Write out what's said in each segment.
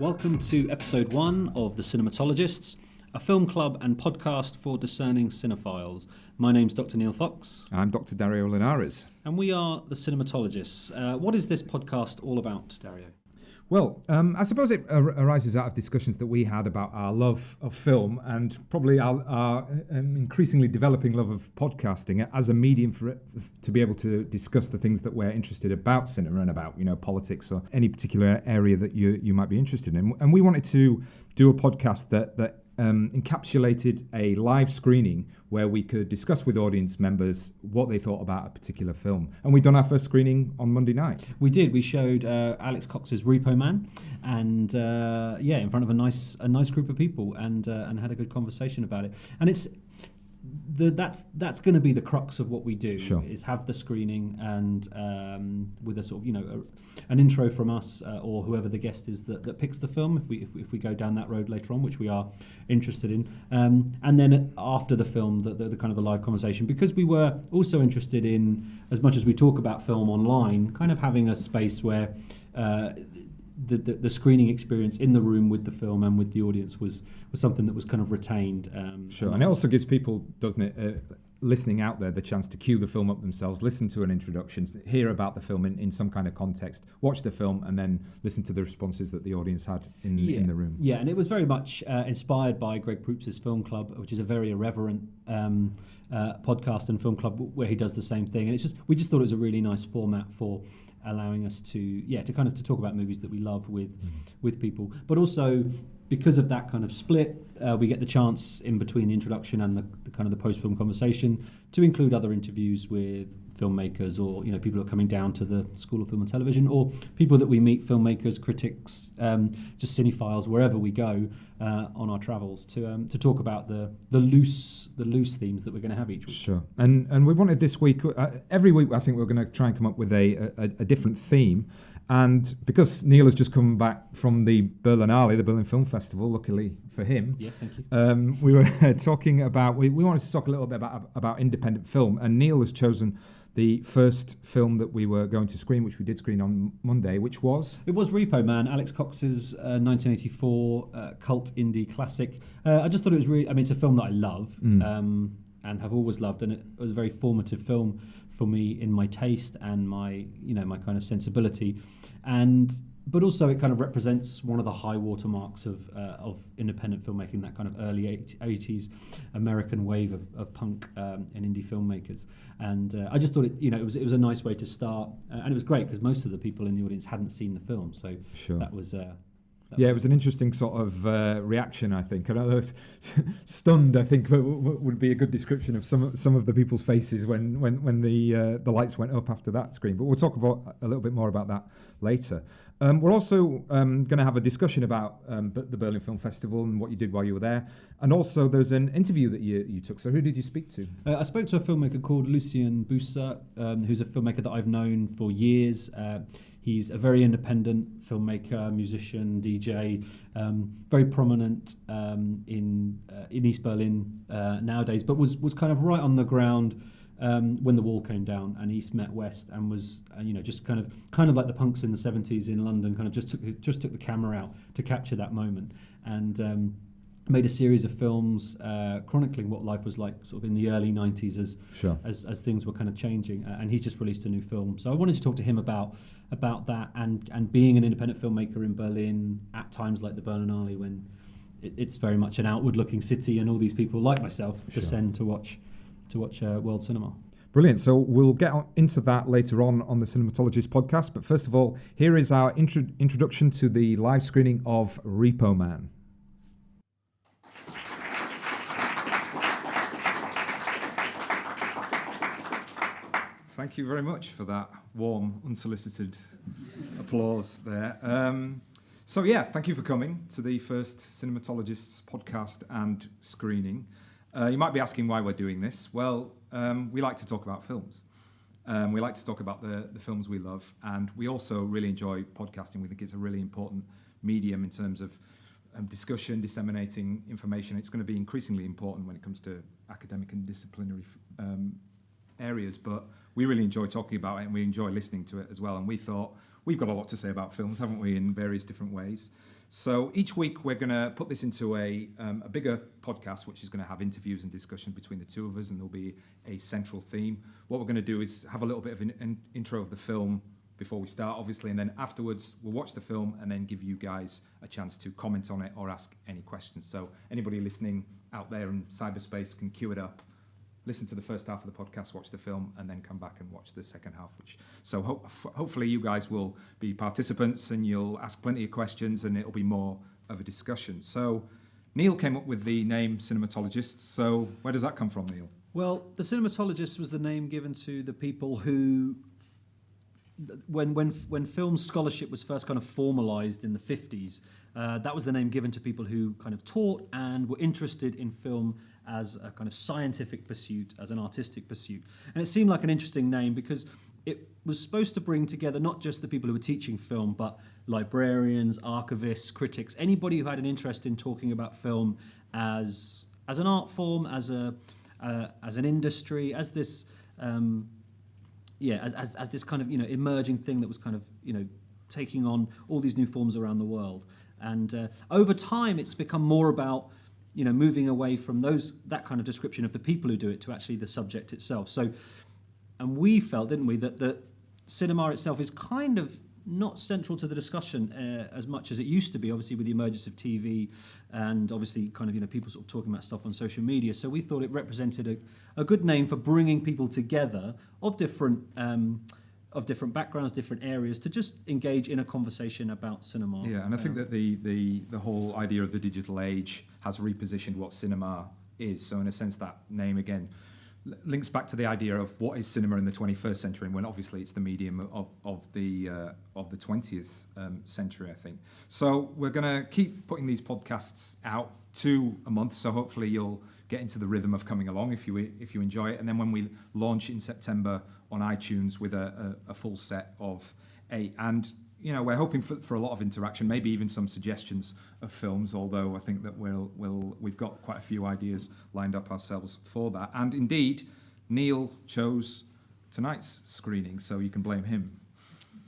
Welcome to episode 1 of The Cinematologists, a film club and podcast for discerning cinephiles. My name's Dr. Neil Fox. I'm Dr. Dario Linares. And we are The Cinematologists. What is this podcast all about, Dario? Well, I suppose it arises out of discussions that we had about our love of film and probably our increasingly developing love of podcasting as a medium for it, to be able to discuss the things that we're interested about cinema and about, politics or any particular area that you might be interested in. And we wanted to do a podcast that encapsulated a live screening where we could discuss with audience members what they thought about a particular film. And we'd done our first screening on Monday night. We did. We showed Alex Cox's Repo Man, and in front of a nice group of people, and had a good conversation about it. And it's that's going to be the crux of what we do. Sure. Is have the screening and with a sort of an intro from us or whoever the guest is that picks the film if we go down that road later on, which we are interested in, and then after the film the kind of the live conversation, because we were also interested in, as much as we talk about film online, kind of having a space where the screening experience in the room with the film and with the audience was something that was kind of retained. Sure, and it also gives people, doesn't it, listening out there, the chance to cue the film up themselves, listen to an introduction, hear about the film in some kind of context, watch the film, and then listen to the responses that the audience had in the room. Yeah, and it was very much inspired by Greg Proups's Film Club, which is a very irreverent podcast and film club where he does the same thing. And we just thought it was a really nice format for allowing us to talk about movies that we love with people, but also because of that kind of split, we get the chance in between the introduction and the kind of the post-film conversation to include other interviews with filmmakers or people who are coming down to the School of Film and Television, or people that we meet, filmmakers, critics, just cinephiles, wherever we go on our travels to talk about the loose themes that we're going to have each week. Sure, and we wanted this week, every week I think we're going to try and come up with a different theme. And because Neil has just come back from the Berlinale, the Berlin Film Festival, luckily for him. Yes, thank you. We were talking about, we wanted to talk a little bit about independent film, and Neil has chosen the first film that we were going to screen, which we did screen on Monday, which was? It was Repo Man, Alex Cox's 1984 cult indie classic. I just thought it was really, it's a film that I love and have always loved, and it was a very formative film for me in my taste and my my kind of sensibility, but also it kind of represents one of the high watermarks of independent filmmaking, that kind of early 80s American wave of punk and indie filmmakers. And I just thought it was a nice way to start, and it was great because most of the people in the audience hadn't seen the film, so sure. That was. It was an interesting sort of reaction, I think. I know those stunned, I think, would be a good description of some of the people's faces when the lights went up after that screen. But we'll talk about a little bit more about that later. We're also going to have a discussion about the Berlin Film Festival and what you did while you were there. And also there's an interview that you took. So who did you speak to? I spoke to a filmmaker called Lucian Busse, who's a filmmaker that I've known for years. He's a very independent filmmaker, musician, DJ, very prominent in East Berlin nowadays, but was kind of right on the ground when the wall came down and East met West, and was just kind of like the punks in the 70s in London, kind of just took the camera out to capture that moment, and made a series of films chronicling what life was like sort of in the early 90s as things were kind of changing, and he's just released a new film. So I wanted to talk to him about that and being an independent filmmaker in Berlin at times like the Berlinale, when it's very much an outward-looking city and all these people like myself descend to watch world cinema. Brilliant. So we'll get into that later on the Cinematologists podcast. But first of all, here is our introduction to the live screening of Repo Man. Thank you very much for that warm, unsolicited applause there. Thank you for coming to the first Cinematologists podcast and screening. You might be asking why we're doing this. Well, we like to talk about films. We like to talk about the films we love, and we also really enjoy podcasting. We think it's a really important medium in terms of discussion, disseminating information. It's going to be increasingly important when it comes to academic and disciplinary areas, but we really enjoy talking about it and we enjoy listening to it as well. And we thought, we've got a lot to say about films, haven't we, in various different ways. So each week we're going to put this into a bigger podcast, which is going to have interviews and discussion between the two of us, and there'll be a central theme. What we're going to do is have a little bit of an intro of the film before we start, obviously, and then afterwards we'll watch the film and then give you guys a chance to comment on it or ask any questions. So anybody listening out there in cyberspace can queue it up, listen to the first half of the podcast, watch the film, and then come back and watch the second half. Hopefully you guys will be participants and you'll ask plenty of questions and it'll be more of a discussion. So Neil came up with the name Cinematologists. So where does that come from, Neil? Well, the Cinematologists was the name given to the people who, when film scholarship was first kind of formalised in the 50s, that was the name given to people who kind of taught and were interested in film as a kind of scientific pursuit, as an artistic pursuit. And it seemed like an interesting name because it was supposed to bring together not just the people who were teaching film, but librarians, archivists, critics, anybody who had an interest in talking about film as an art form, as an industry, as this as this kind of emerging thing that was kind of taking on all these new forms around the world. And over time, it's become more about moving away from that kind of description of the people who do it to actually the subject itself. So, and we felt, didn't we, that cinema itself is kind of not central to the discussion as much as it used to be, obviously with the emergence of TV and obviously kind of people sort of talking about stuff on social media. So we thought it represented a good name for bringing people together of different backgrounds, different areas, to just engage in a conversation about cinema. Yeah, and I think that the whole idea of the digital age has repositioned what cinema is. So in a sense, that name again links back to the idea of what is cinema in the 21st century, and when obviously it's the medium of the 20th century, I think. So we're going to keep putting these podcasts out 2 a month. So hopefully you'll get into the rhythm of coming along if you enjoy it. And then when we launch in September on iTunes with a full set of 8, and we're hoping for a lot of interaction, maybe even some suggestions of films, although I think that we've got quite a few ideas lined up ourselves for that. And indeed, Neil chose tonight's screening, so you can blame him.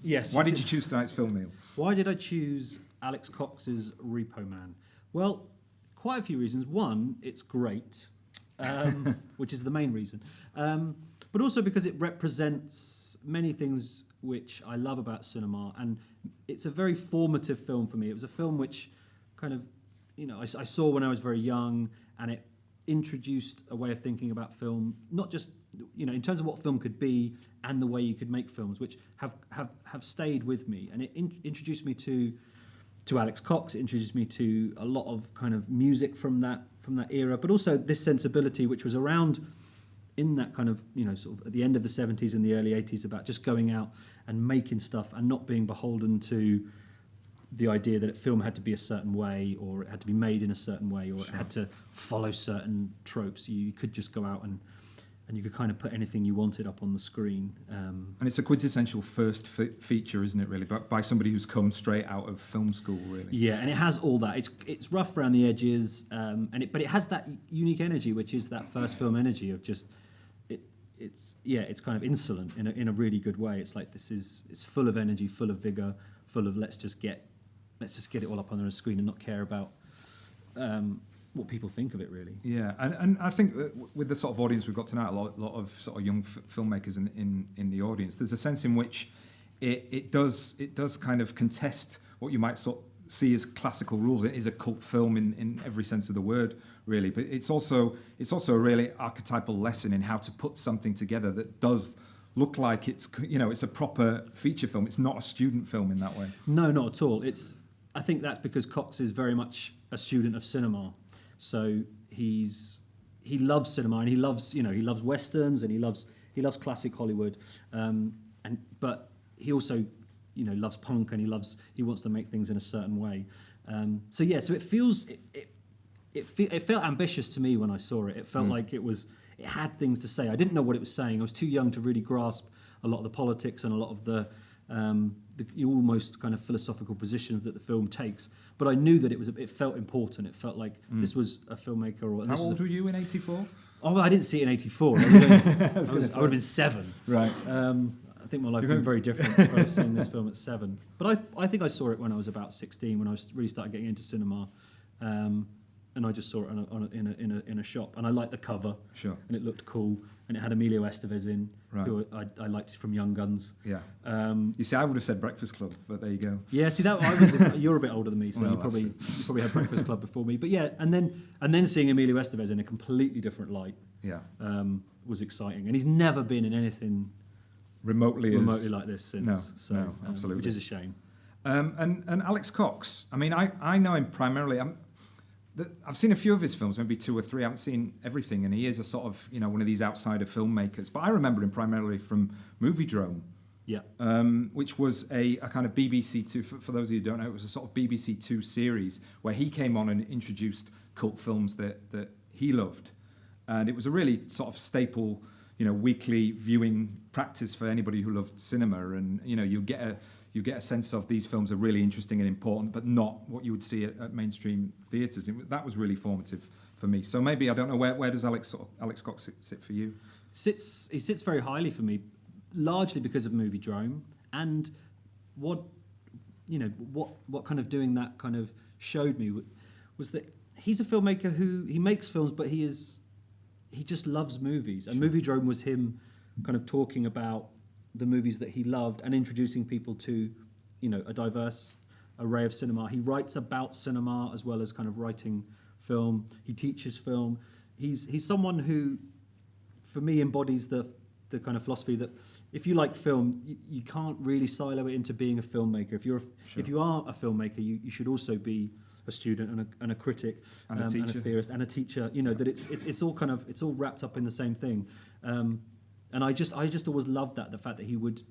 Yes. Why did you choose tonight's film, Neil? Why did I choose Alex Cox's Repo Man? Well, quite a few reasons. One, it's great, which is the main reason. But also because it represents many things which I love about cinema, and it's a very formative film for me. It was a film which kind of, I saw when I was very young, and it introduced a way of thinking about film, not just, in terms of what film could be and the way you could make films, which have stayed with me. And it introduced me to Alex Cox. It introduced me to a lot of kind of music from that era, but also this sensibility which was around in that kind of, sort of at the end of the 70s and the early 80s, about just going out and making stuff and not being beholden to the idea that film had to be a certain way, or it had to be made in a certain way, or Sure. it had to follow certain tropes. You could just go out and you could kind of put anything you wanted up on the screen. And it's a quintessential first feature, isn't it, really? But by somebody who's come straight out of film school, really. Yeah, and it has all that. It's rough around the edges, but it has that unique energy, which is that first film energy of just... It's kind of insolent in a really good way. It's like it's full of energy, full of vigor, full of let's just get it all up on the screen and not care about what people think of it, really. Yeah, and I think with the sort of audience we've got tonight, a lot of sort of young filmmakers in the audience, there's a sense in which it does kind of contest what you might sort of see as classical rules. It is a cult film in every sense of the word, really, but it's also a really archetypal lesson in how to put something together that does look like it's a proper feature film. It's not a student film in that way. No, not at all. I think that's because Cox is very much a student of cinema. So he loves cinema, and he loves westerns, and he loves classic Hollywood, but he also loves punk, and he wants to make things in a certain way. So it felt ambitious to me when I saw it. It felt like it had things to say. I didn't know what it was saying. I was too young to really grasp a lot of the politics and a lot of the almost kind of philosophical positions that the film takes. But I knew that it felt important. It felt like this was a filmmaker. How old were you in '84? Oh, well, I didn't see it in '84. I would have been 7. Right. I think my life would be very different if I was seeing this film at 7. But I think I saw it when I was about 16, when I was really started getting into cinema. And I just saw it in a shop, and I liked the cover, Sure. and it looked cool, and it had Emilio Estevez in, Right. who I liked from Young Guns. Yeah. You see, I would have said Breakfast Club, but there you go. Yeah, see that you're a bit older than me, so Well, you probably had Breakfast Club before me. But yeah, and then seeing Emilio Estevez in a completely different light, Yeah. was exciting, and he's never been in anything Remotely like this since. No, absolutely. Which is a shame. And Alex Cox, I mean, I know him primarily. I've seen a few of his films, maybe 2 or 3. I haven't seen everything, and he is a sort of, one of these outsider filmmakers. But I remember him primarily from Movie Drome, Yeah. which was a kind of BBC Two. For those of you who don't know, it was a sort of BBC Two series where he came on and introduced cult films that he loved, and it was a really sort of staple, weekly viewing practice for anybody who loved cinema. And you get a sense of these films are really interesting and important, but not what you would see at mainstream theatres. That was really formative for me. So maybe, I don't know, where does Alex Cox sit for you? He sits very highly for me, largely because of Movie Drome, and what kind of doing that kind of showed me was that he's a filmmaker who he makes films, but he just loves movies. And Movie Drome was him kind of talking about the movies that he loved and introducing people to, a diverse array of cinema. He writes about cinema as well as kind of writing film. He teaches film. He's someone who, for me, embodies the kind of philosophy that if you like film, you can't really silo it into being a filmmaker. If you are a filmmaker, you should also be a student and a critic and a teacher, and a theorist and a teacher. That it's all wrapped up in the same thing. And I just always loved the fact that he would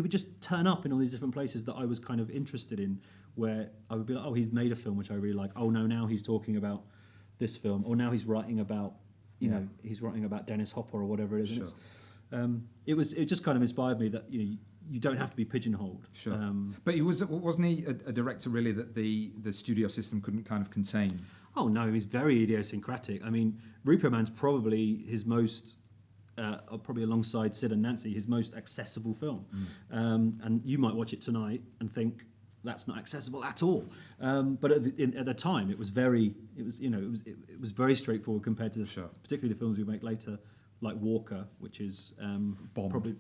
just turn up in all these different places that I was kind of interested in, where I would be like, oh, he's made a film which I really like. Oh no, now he's talking about this film, or now he's writing about he's writing about Dennis Hopper or whatever it is. Sure. And it just kind of inspired me that you don't have to be pigeonholed. Sure. But wasn't he a director really that the studio system couldn't kind of contain? Oh no, he's very idiosyncratic. I mean, Repo Man's probably his most probably alongside Sid and Nancy, his most accessible film. And you might watch it tonight and think that's not accessible at all. But at the time, it was very straightforward compared to particularly the films we make later, like Walker, which is probably,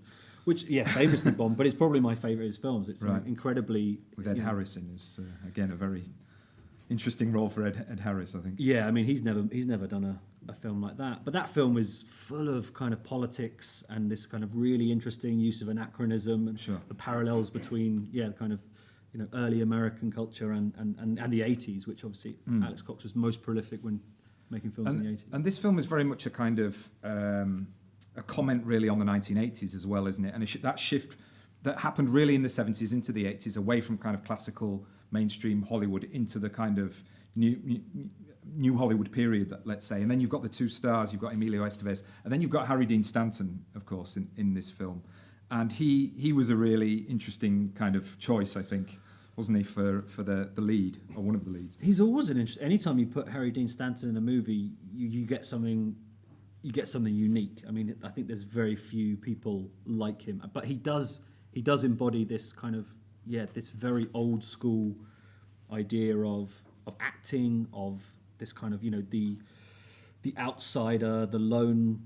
famously bombed. But it's probably my favourite of his films. It's incredibly with Ed Harris in, who's again a very interesting role for Ed Harris, I think. Yeah, I mean he's never done a film like that. But that film is full of kind of politics and this kind of really interesting use of anachronism and the parallels between kind of early American culture and the 80s, which obviously Alex Cox was most prolific when making films in the 80s. And this film is very much a kind of a comment really on the 1980s as well, isn't it? And that shift that happened really in the 70s into the 80s, away from kind of classical mainstream Hollywood into the kind of new Hollywood period, let's say. And then you've got the 2 stars, you've got Emilio Estevez, and then you've got Harry Dean Stanton, of course, in this film. And he was a really interesting kind of choice, I think, wasn't he, for the lead, or one of the leads? He's always an interesting. Anytime you put Harry Dean Stanton in a movie, you get something unique. I mean, I think there's very few people like him, but he does embody this kind of this very old school idea of acting, of this kind of the outsider, the lone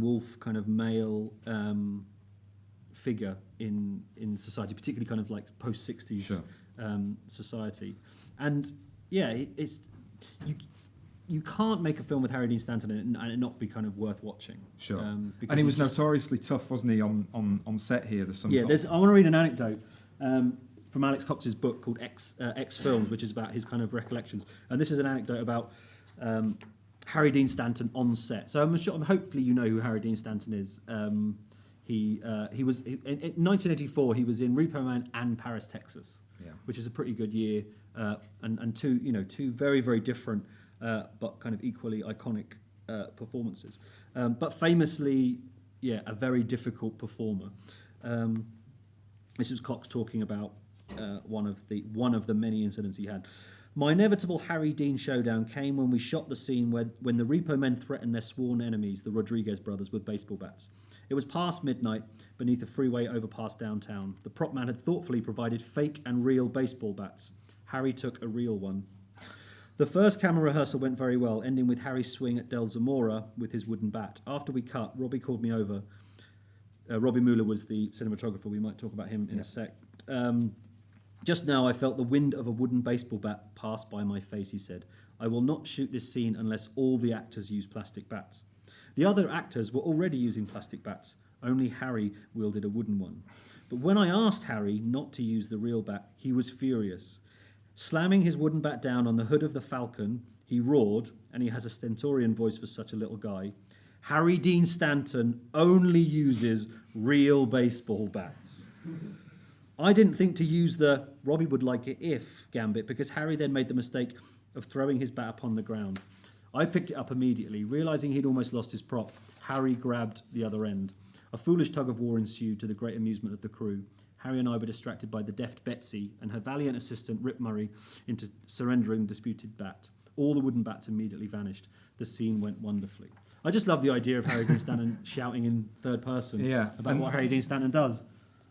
wolf kind of male figure in society, particularly kind of like post 60s society. And it's you can't make a film with Harry Dean Stanton in it and it not be kind of worth watching. Sure. And he was notoriously tough, wasn't he, on set here? I want to read an anecdote from Alex Cox's book called X Films, which is about his kind of recollections. And this is an anecdote about Harry Dean Stanton on set. So hopefully you know who Harry Dean Stanton is. He was in 1984. He was in Repo Man and Paris, Texas, which is a pretty good year, and two very, very different but kind of equally iconic performances. But famously, a very difficult performer. This was Cox talking about one of the many incidents he had. My inevitable Harry Dean showdown came when we shot the scene when the Repo Men threatened their sworn enemies, the Rodriguez brothers, with baseball bats. It was past midnight beneath a freeway overpass downtown. The prop man had thoughtfully provided fake and real baseball bats. Harry took a real one. The first camera rehearsal went very well, ending with Harry's swing at Del Zamora with his wooden bat. After we cut, Robbie called me over. Robbie Mueller was the cinematographer. We might talk about him in a sec. Just now I felt the wind of a wooden baseball bat pass by my face, he said. I will not shoot this scene unless all the actors use plastic bats. The other actors were already using plastic bats. Only Harry wielded a wooden one. But when I asked Harry not to use the real bat, he was furious. Slamming his wooden bat down on the hood of the Falcon, he roared, and he has a stentorian voice for such a little guy, Harry Dean Stanton only uses real baseball bats. I didn't think to use the Robbie would like it if gambit, because Harry then made the mistake of throwing his bat upon the ground. I picked it up immediately. Realising he'd almost lost his prop, Harry grabbed the other end. A foolish tug-of-war ensued to the great amusement of the crew. Harry and I were distracted by the deft Betsy and her valiant assistant Rip Murray into surrendering the disputed bat. All the wooden bats immediately vanished. The scene went wonderfully. I just love the idea of Harry Dean Stanton shouting in third person about what Harry Dean Stanton does.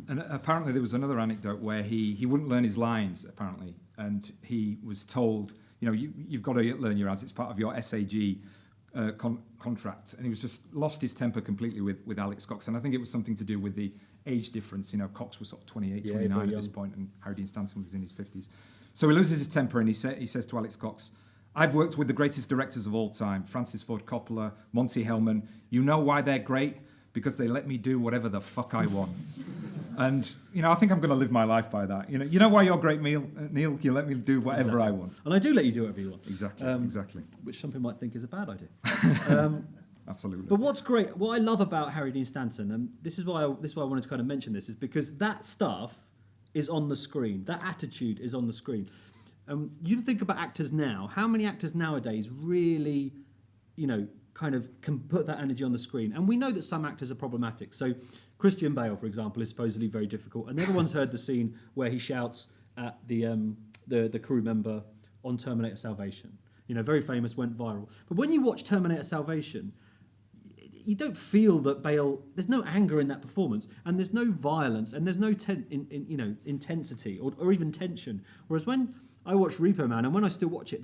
And apparently there was another anecdote where he wouldn't learn his lines, apparently, and he was told, you've got to learn your lines, it's part of your SAG contract, and he was just lost his temper completely with Alex Cox, and I think it was something to do with the age difference. Cox was sort of 28, 29 at this point, and Harry Dean Stanton was in his 50s. So he loses his temper, and he says to Alex Cox, I've worked with the greatest directors of all time, Francis Ford Coppola, Monty Hellman. You know why they're great? Because they let me do whatever the fuck I want. And, I think I'm going to live my life by that. You know why you're great, Neil? You let me do whatever I want. And I do let you do whatever you want. Exactly. Which some people might think is a bad idea. Absolutely. But what's great, what I love about Harry Dean Stanton, and this is why I wanted to kind of mention this, is because that stuff is on the screen. That attitude is on the screen. You think about actors now. How many actors nowadays really, kind of can put that energy on the screen? And we know that some actors are problematic. So Christian Bale, for example, is supposedly very difficult. And everyone's heard the scene where he shouts at the crew member on Terminator Salvation. Very famous, went viral. But when you watch Terminator Salvation, you don't feel that Bale. There's no anger in that performance, and there's no violence, and there's no intensity or even tension. Whereas when I watch Repo Man, and when I still watch it,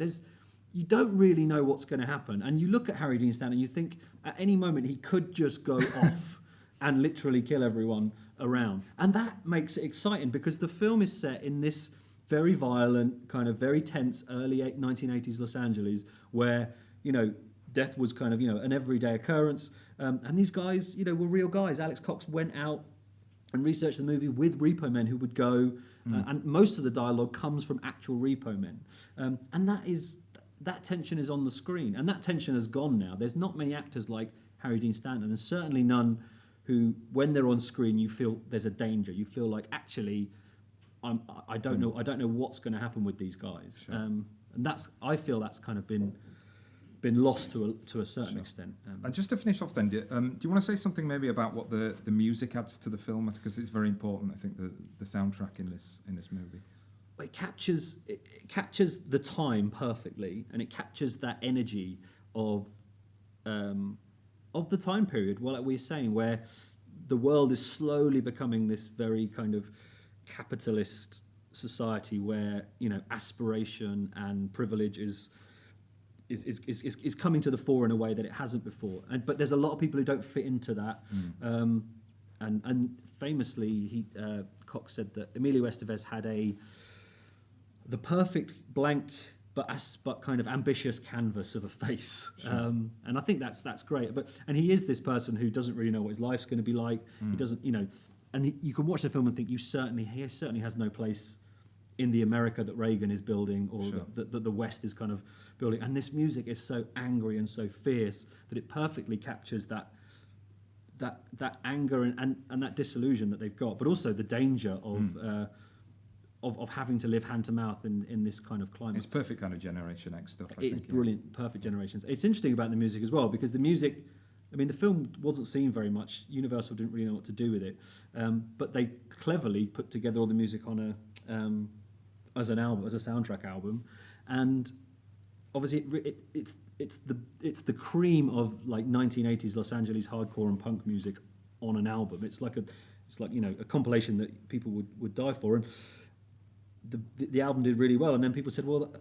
you don't really know what's going to happen. And you look at Harry Dean Stanton, and you think at any moment he could just go off and literally kill everyone around. And that makes it exciting because the film is set in this very violent, kind of very tense early 1980s Los Angeles where, death was kind of, an everyday occurrence. And these guys, were real guys. Alex Cox went out and researched the movie with Repo Men who would go, and most of the dialogue comes from actual Repo Men. And that tension is on the screen. And that tension has gone now. There's not many actors like Harry Dean Stanton, and certainly none who, when they're on screen, you feel there's a danger. You feel like, actually, I don't know what's going to happen with these guys. Sure. And I feel that's kind of been lost to a certain extent. And just to finish off then, do you want to say something maybe about what the music adds to the film? Because it's very important, I think, the soundtrack in this movie. It captures the time perfectly, and it captures that energy of the time period, like we were saying, where the world is slowly becoming this very kind of capitalist society where aspiration and privilege is coming to the fore in a way that it hasn't before. But there's a lot of people who don't fit into that. And famously, Cox said that Emilio Estevez had the perfect blank but kind of ambitious canvas of a face. Sure. And I think that's great. And he is this person who doesn't really know what his life's going to be like. He doesn't, and you can watch the film and think he certainly has no place in the America that Reagan is building, or sure. that the West is kind of building. And this music is so angry and so fierce that it perfectly captures that anger and that disillusion that they've got, but also the danger of having to live hand to mouth in this kind of climate. It's perfect kind of Generation X stuff. It's brilliant, perfect generations. It's interesting about the music as well, because the music, the film wasn't seen very much. Universal didn't really know what to do with it, but they cleverly put together all the music on as a soundtrack album, and obviously it's the cream of like 1980s Los Angeles hardcore and punk music on an album. It's like a compilation that people would die for. And the album did really well, and then people said, well,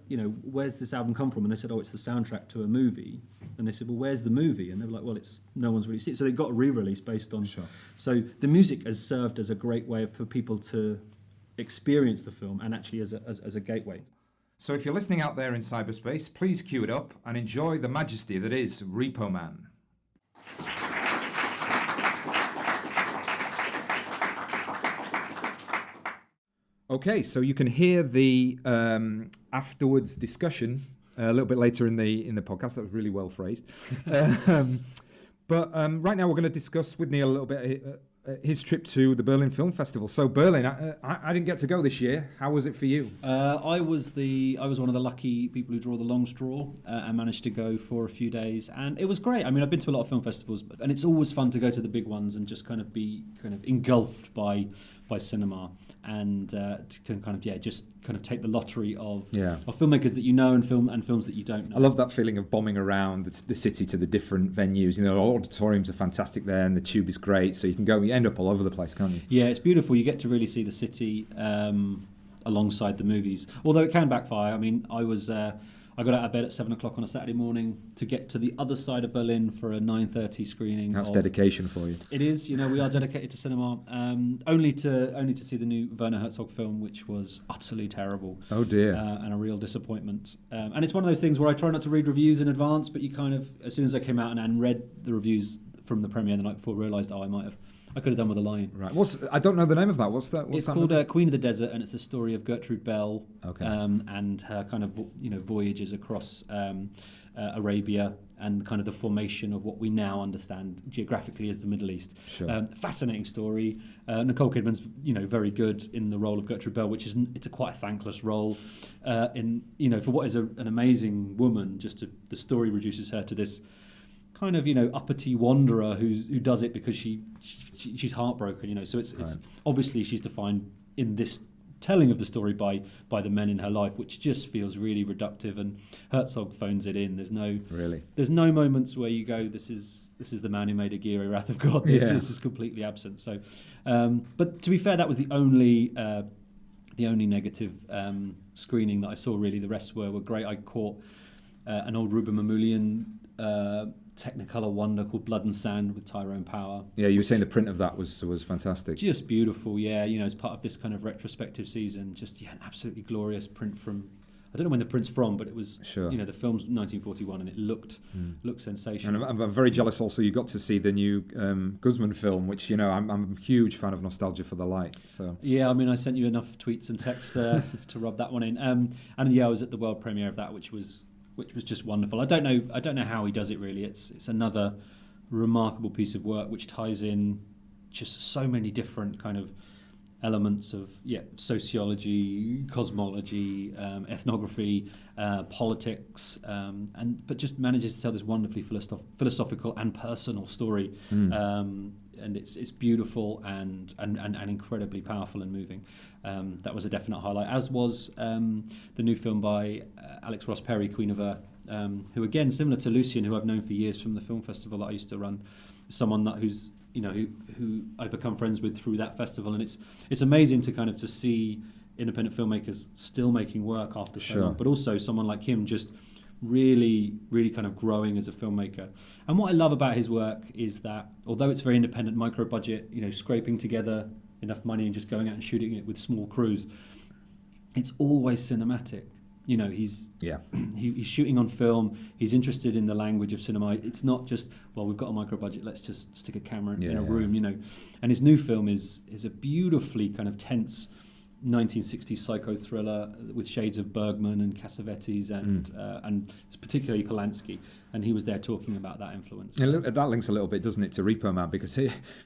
where's this album come from? And they said, oh, it's the soundtrack to a movie. And they said, well, where's the movie? And they were like, well, no one's really seen it. So they got a re-release based on. Sure. So the music has served as a great way for people to experience the film, and actually as a gateway. So if you're listening out there in cyberspace, please cue it up and enjoy the majesty that is Repo Man. Okay, so you can hear the afterwards discussion a little bit later in the podcast. That was really well phrased. But right now we're going to discuss with Neil a little bit his trip to the Berlin Film Festival. So Berlin, I didn't get to go this year. How was it for you? I was one of the lucky people who draw the long straw and managed to go for a few days, and it was great. I mean, I've been to a lot of film festivals, and it's always fun to go to the big ones and just kind of be engulfed by cinema, and to just take the lottery of filmmakers that you know and films that you don't know. I love that feeling of bombing around the city to the different venues. Auditoriums are fantastic there, and the tube is great, so you end up all over the place, can't you? Yeah, it's beautiful. You get to really see the city alongside the movies, although it can backfire. I mean, I got out of bed at 7 o'clock on a Saturday morning to get to the other side of Berlin for a 9:30 screening. That's dedication for you. It is. We are dedicated to cinema. Only to see the new Werner Herzog film, which was utterly terrible. Oh dear. And a real disappointment. And it's one of those things where I try not to read reviews in advance, but you as soon as I came out and read the reviews from the premiere the night before, realised I could have done with a line. Right. I don't know the name of that. What's that? It's called Queen of the Desert, and it's a story of Gertrude Bell and her kind of voyages across Arabia and kind of the formation of what we now understand geographically as the Middle East. Sure. Fascinating story. Nicole Kidman's very good in the role of Gertrude Bell, which it's quite a thankless role. For what is an amazing woman, the story reduces her to this kind of uppity wanderer who does it because she's heartbroken. So it's obviously she's defined in this telling of the story by the men in her life, which just feels really reductive, and Herzog phones it in. There's no moments where you go, this is the man who made Aguirre, Wrath of God. This is completely absent. So but to be fair, that was the only negative screening that I saw. Really, the rest were great. I caught an old Ruben Mamoulian Technicolor wonder called Blood and Sand with Tyrone Power. Yeah, you were saying the print of that was fantastic. Just beautiful, yeah. As part of this kind of retrospective season, an absolutely glorious print from. I don't know when the print's from, but it was. Sure. The film's 1941, and it looked sensational. And I'm very jealous. Also, you got to see the new Guzman film, which I'm a huge fan of Nostalgia for the Light. So. Yeah, I mean, I sent you enough tweets and texts to rub that one in. And I was at the world premiere of that, which was just wonderful. I don't know how he does it really. It's another remarkable piece of work which ties in just so many different kind of elements of sociology, cosmology, ethnography, politics, but just manages to tell this wonderfully philosophical and personal story. And it's beautiful and incredibly powerful and moving. That was a definite highlight, as was the new film by Alex Ross Perry, Queen of Earth, who again, similar to Lucian, who I've known for years from the film festival that I used to run, someone who's who I've become friends with through that festival, and it's amazing to see independent filmmakers still making work after so long, but also someone like him just really, really kind of growing as a filmmaker. And what I love about his work is that although it's very independent, micro budget, scraping together enough money and just going out and shooting it with small crews, it's always cinematic. He's shooting on film. He's interested in the language of cinema. It's not just, well, we've got a micro budget, let's just stick a camera in a room. And his new film is a beautifully kind of tense 1960s psycho thriller with shades of Bergman and Cassavetes and particularly Polanski, and he was there talking about that influence. And that links a little bit, doesn't it, to Repo Man, because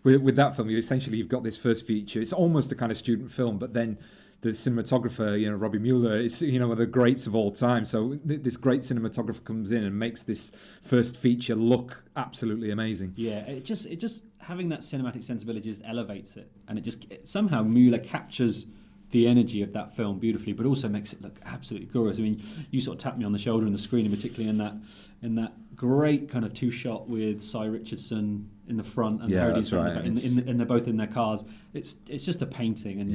with that film, you've got this first feature. It's almost a kind of student film, but then the cinematographer, Robbie Mueller, is one of the greats of all time. So this great cinematographer comes in and makes this first feature look absolutely amazing. Yeah, it just having that cinematic sensibility just elevates it, and somehow Mueller captures the energy of that film beautifully, but also makes it look absolutely glorious. I mean, you sort of tapped me on the shoulder in the screening, particularly in that great kind of two-shot with Cy Richardson in the front and that's right. and they're both in their cars. It's just a painting, and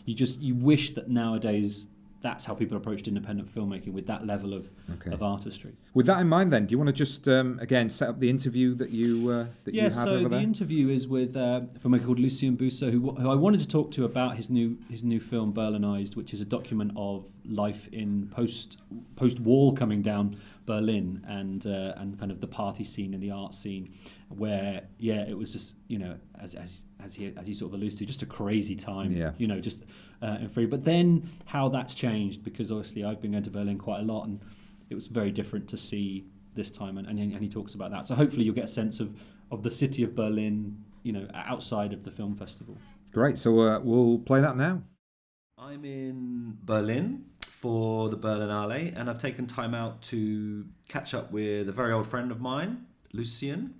you wish that nowadays that's how people approached independent filmmaking, with that level of artistry. With that in mind, then, do you want to just again set up the interview that you have over there? So the interview is with a filmmaker called Lucian Busse, who I wanted to talk to about his new film Berlinized, which is a document of life in post-wall coming down Berlin and kind of the party scene and the art scene, where it was just, you know, as he sort of alludes to, just a crazy time, you know, just and free. But then how that's changed, because obviously I've been going to Berlin quite a lot, and it was very different to see this time, and he talks about that. So hopefully you'll get a sense of the city of Berlin, you know, outside of the film festival. Great, so we'll play that now. I'm in Berlin for the Berlinale, and I've taken time out to catch up with a very old friend of mine, Lucian,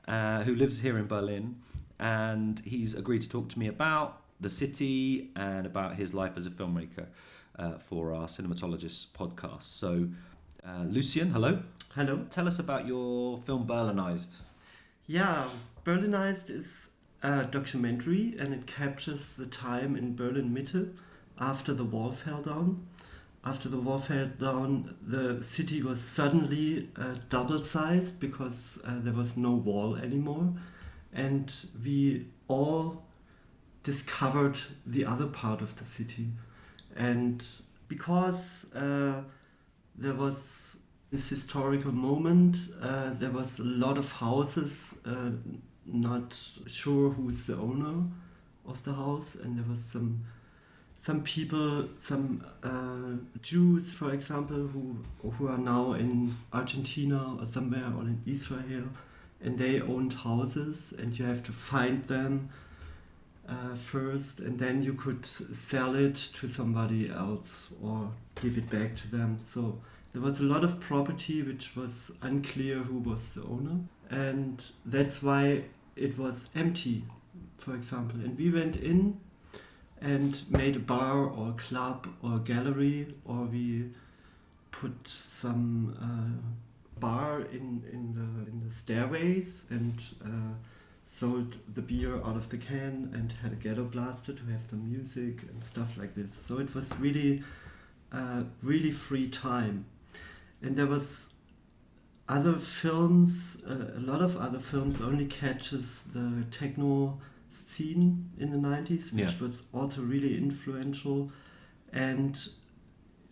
who lives here in Berlin, and he's agreed to talk to me about the city and about his life as a filmmaker for our Cinematologists podcast. So, Lucian, hello. Hello. Tell us about your film Berlinized. Yeah, Berlinized is a documentary, and it captures the time in Berlin Mitte after the wall fell down. After the wall fell down, the city was suddenly double-sized because there was no wall anymore, and we all discovered the other part of the city. And because there was this historical moment, there was a lot of houses, not sure who is the owner of the house, and there was some people, some Jews, for example, who are now in Argentina or somewhere, or in Israel, and they owned houses, and you have to find them first, and then you could sell it to somebody else or give it back to them. So there was a lot of property which was unclear who was the owner, and that's why it was empty, for example. And we went in and made a bar or club or gallery, or we put some bar in the stairways and sold the beer out of the can and had a ghetto blaster to have the music and stuff like this. So it was really free time. And there was other films, a lot of other films only catches the techno scene in the 90s, which was also really influential. And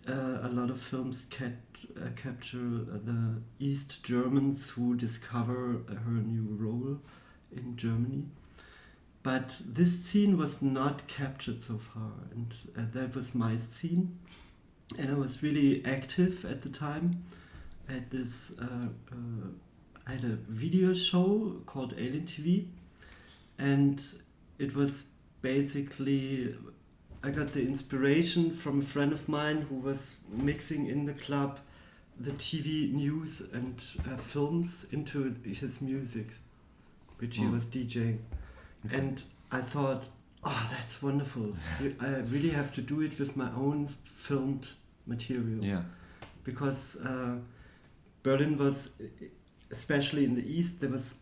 a lot of films capture the East Germans who discover her new role in Germany. But this scene was not captured so far, and that was my scene. And I was really active at the time. I had this, I had a video show called Alien TV, and it was basically, I got the inspiration from a friend of mine who was mixing in the club the TV news and films into his music, which he was DJing. Okay. And I thought, oh, that's wonderful. I really have to do it with my own filmed material. Yeah. Because Berlin was, especially in the East, there was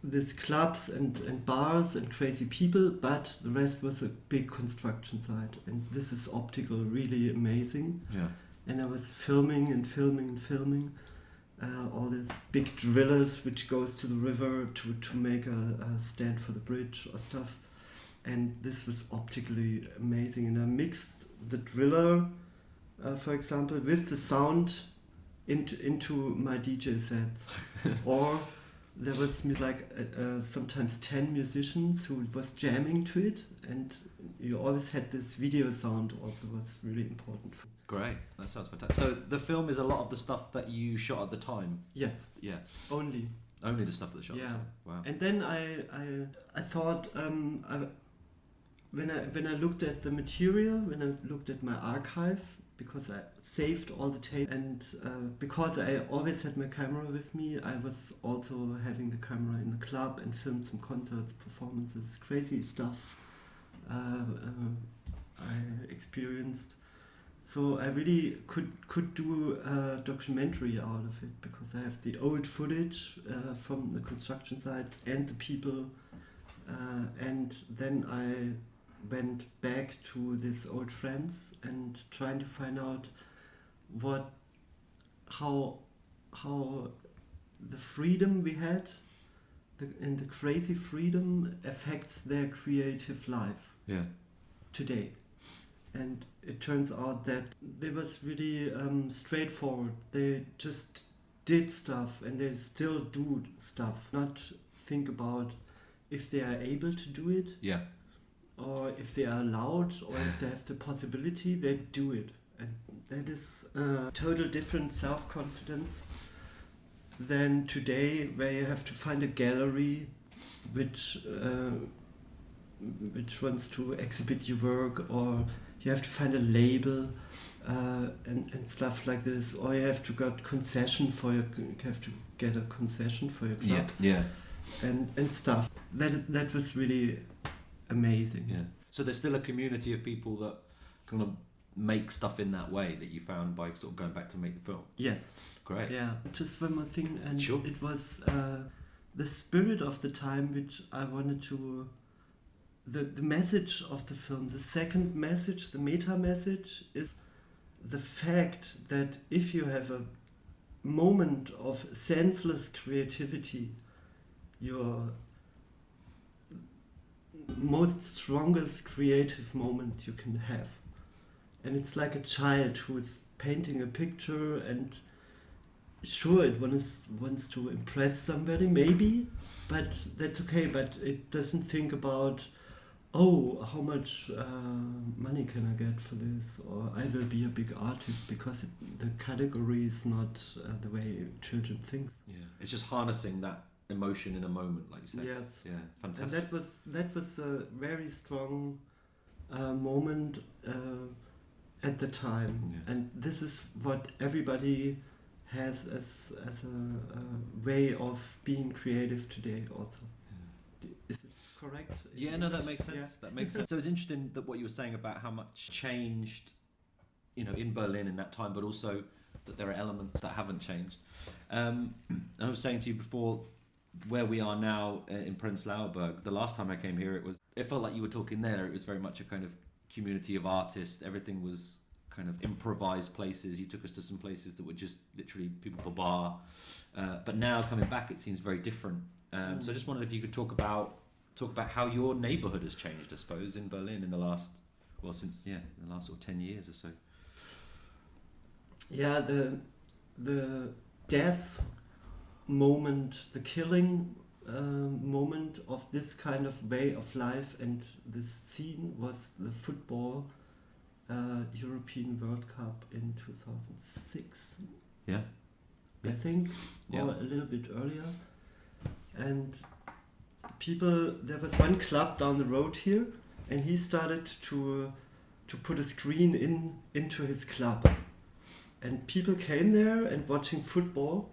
these clubs and bars and crazy people, but the rest was a big construction site. And this is optical, really amazing. Yeah. And I was filming all these big drillers which goes to the river to make a stand for the bridge or stuff. And this was optically amazing. And I mixed the driller, for example, with the sound into my DJ sets. Or there was sometimes 10 musicians who was jamming to it, and you always had this video sound also was really important. Great, that sounds fantastic. So the film is a lot of the stuff that you shot at the time? Yes. Yeah. Only the stuff that you shot at the time. Wow. And then I thought, when I looked at the material, when I looked at my archive, because I saved all the tape, and because I always had my camera with me, I was also having the camera in the club and filmed some concerts, performances, crazy stuff I experienced. So I really could do a documentary out of it because I have the old footage from the construction sites and the people, and then I went back to these old friends and trying to find out how the freedom we had and the crazy freedom affects their creative life Yeah. today. And it turns out that they was really straightforward. They just did stuff and they still do stuff. Not think about if they are able to do it Yeah. or if they are allowed or if they have the possibility, they do it. And that is a total different self-confidence than today, where you have to find a gallery which wants to exhibit your work, or you have to find a label and stuff like this, or you have to get a concession for your club. Yeah. And stuff. That was really amazing. Yeah. So there's still a community of people that kind of make stuff in that way that you found by sort of going back to make the film. Yes. Great. Yeah. Just one more thing, and Sure. it was the spirit of the time which I wanted to. The message of the film, the second message, the meta message, is the fact that if you have a moment of senseless creativity, your most strongest creative moment you can have. And it's like a child who is painting a picture, and sure, it wants to impress somebody, maybe, but that's okay. But it doesn't think about, oh, how much money can I get for this, or I will be a big artist, because the category is not the way children think. Yeah. It's just harnessing that emotion in a moment, like you said. Yes. Yeah. Fantastic. And that was a very strong moment at the time, Yeah. and this is what everybody has as a way of being creative today. Also, is it correct? Yeah, no, that makes sense. Yeah. That makes sense. So it's interesting that what you were saying about how much changed, in Berlin in that time, but also that there are elements that haven't changed. And I was saying to you before, where we are now in Prenzlauer Berg, the last time I came here, it felt like you were talking there. It was very much a kind of community of artists. Everything was kind of improvised places. You took us to some places that were just literally people per bar. But now coming back, it seems very different. So I just wondered if you could talk about how your neighbourhood has changed, I suppose, in Berlin in the last, in the last sort of 10 years or so. Yeah, the death moment, the killing moment of this kind of way of life and this scene was the football European World Cup in 2006. Yeah. I think, Yeah. or a little bit earlier. And there was one club down the road here, and he started to put a screen into his club. And people came there and watching football.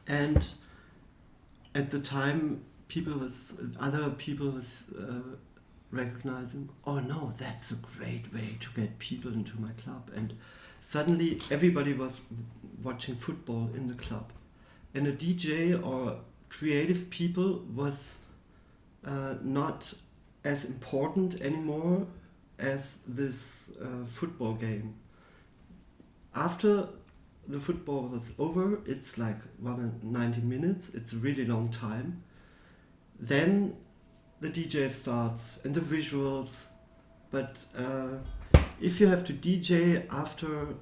And at the time, other people was recognizing, oh no, that's a great way to get people into my club. And suddenly everybody was watching football in the club. And a DJ or creative people was not as important anymore as this football game. After the football was over, it's like 190 minutes, it's a really long time. Then the DJ starts and the visuals, but if you have to DJ after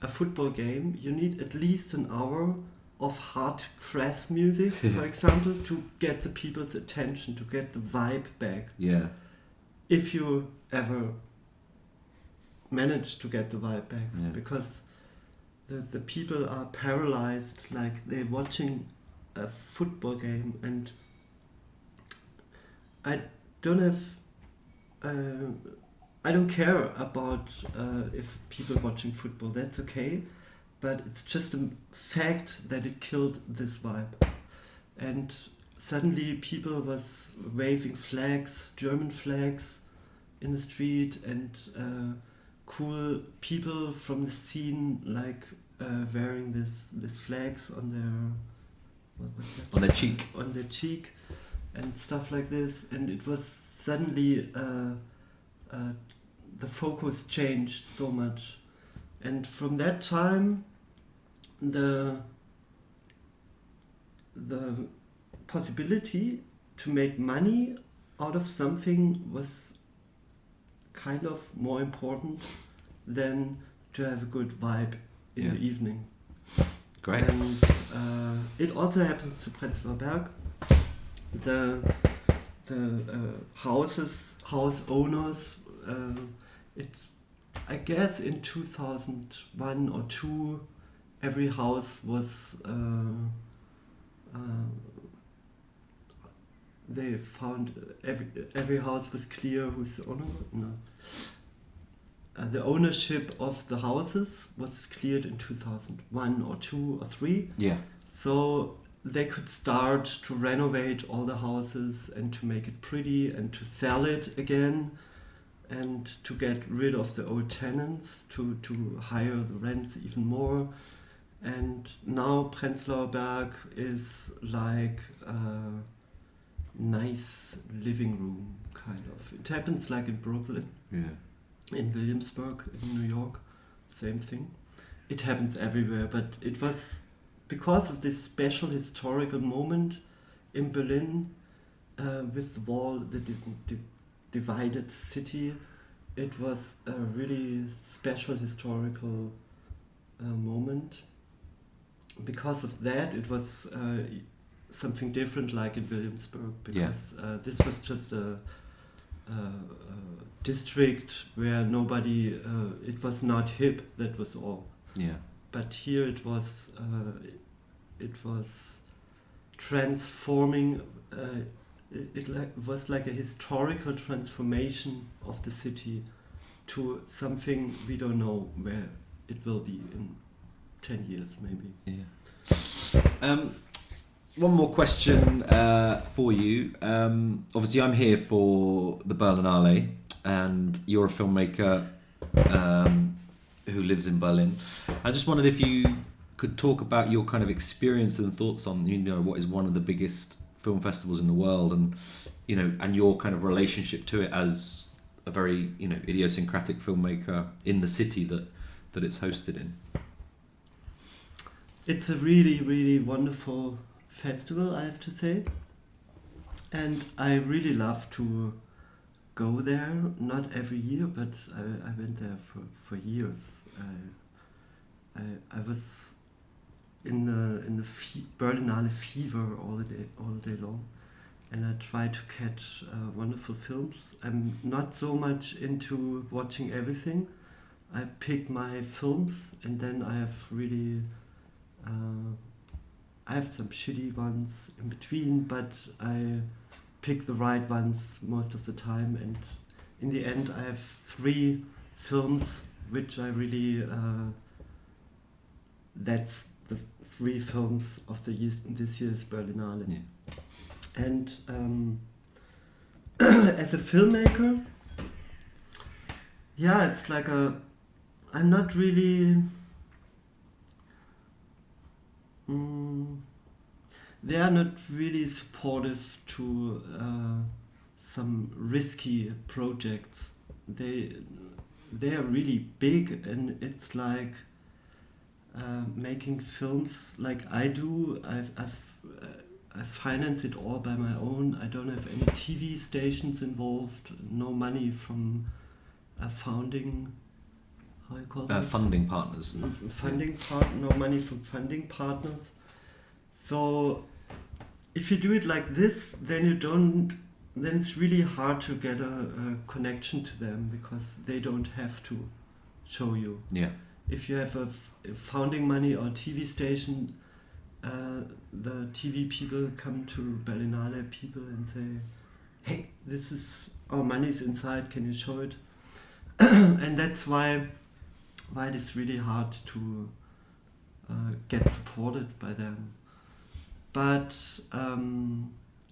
a football game, you need at least an hour of hard crass music, for example, to get the people's attention, to get the vibe back. Yeah. If you ever manage to get the vibe back, Yeah. because the people are paralyzed, like they're watching a football game, and I don't care about if people watching football, that's okay, but it's just a fact that it killed this vibe. And suddenly people was waving flags, German flags, in the street, and cool people from the scene, like wearing this flags on their On their cheek. on their cheek and stuff like this, and it was suddenly the focus changed so much, and from that time the possibility to make money out of something was kind of more important than to have a good vibe in the evening. Great. And it also happens to Prenzlauer Berg. The house owners, I guess in 2001 or 2, every house was they found every house was clear who's the owner. No. The ownership of the houses was cleared in 2001 or 2 or 3. Yeah. So they could start to renovate all the houses and to make it pretty and to sell it again and to get rid of the old tenants, to hire the rents even more. And now Prenzlauer Berg is like a nice living room, kind of. It happens like in Brooklyn. Yeah. In Williamsburg, in New York, same thing. It happens everywhere, but it was because of this special historical moment in Berlin with the wall, the divided city. It was a really special historical moment. Because of that, it was something different, like in Williamsburg, because this was just a district where nobody, it was not hip, that was all. Yeah. But here it was transforming, it was like a historical transformation of the city to something we don't know where it will be in 10 years maybe. Yeah. One more question for you. Obviously, I'm here for the Berlinale, and you're a filmmaker who lives in Berlin. I just wondered if you could talk about your kind of experience and thoughts on, what is one of the biggest film festivals in the world, and and your kind of relationship to it as a very idiosyncratic filmmaker in the city that it's hosted in. It's a really, really wonderful festival, I have to say, and I really love to go there. Not every year, but I went there for years. I was in the Berlinale fever all day long, and I try to catch wonderful films. I'm not so much into watching everything. I pick my films, and then I have really I have some shitty ones in between, but I pick the right ones most of the time, and in the end I have 3 films which I really that's the 3 films of this year's Berlinale. Yeah. And as a filmmaker, it's like I'm not really they are not really supportive to some risky projects. They are really big, and it's like making films like I do. I finance it all by my own. I don't have any TV stations involved. No money from a founding. How you call it? Funding partners. No money from funding partners. So if you do it like this, then it's really hard to get a connection to them, because they don't have to show you. Yeah. If you have a founding money or TV station, the TV people come to Berlinale people and say, hey, this is our money's inside, can you show it? And that's why it's really hard to get supported by them. But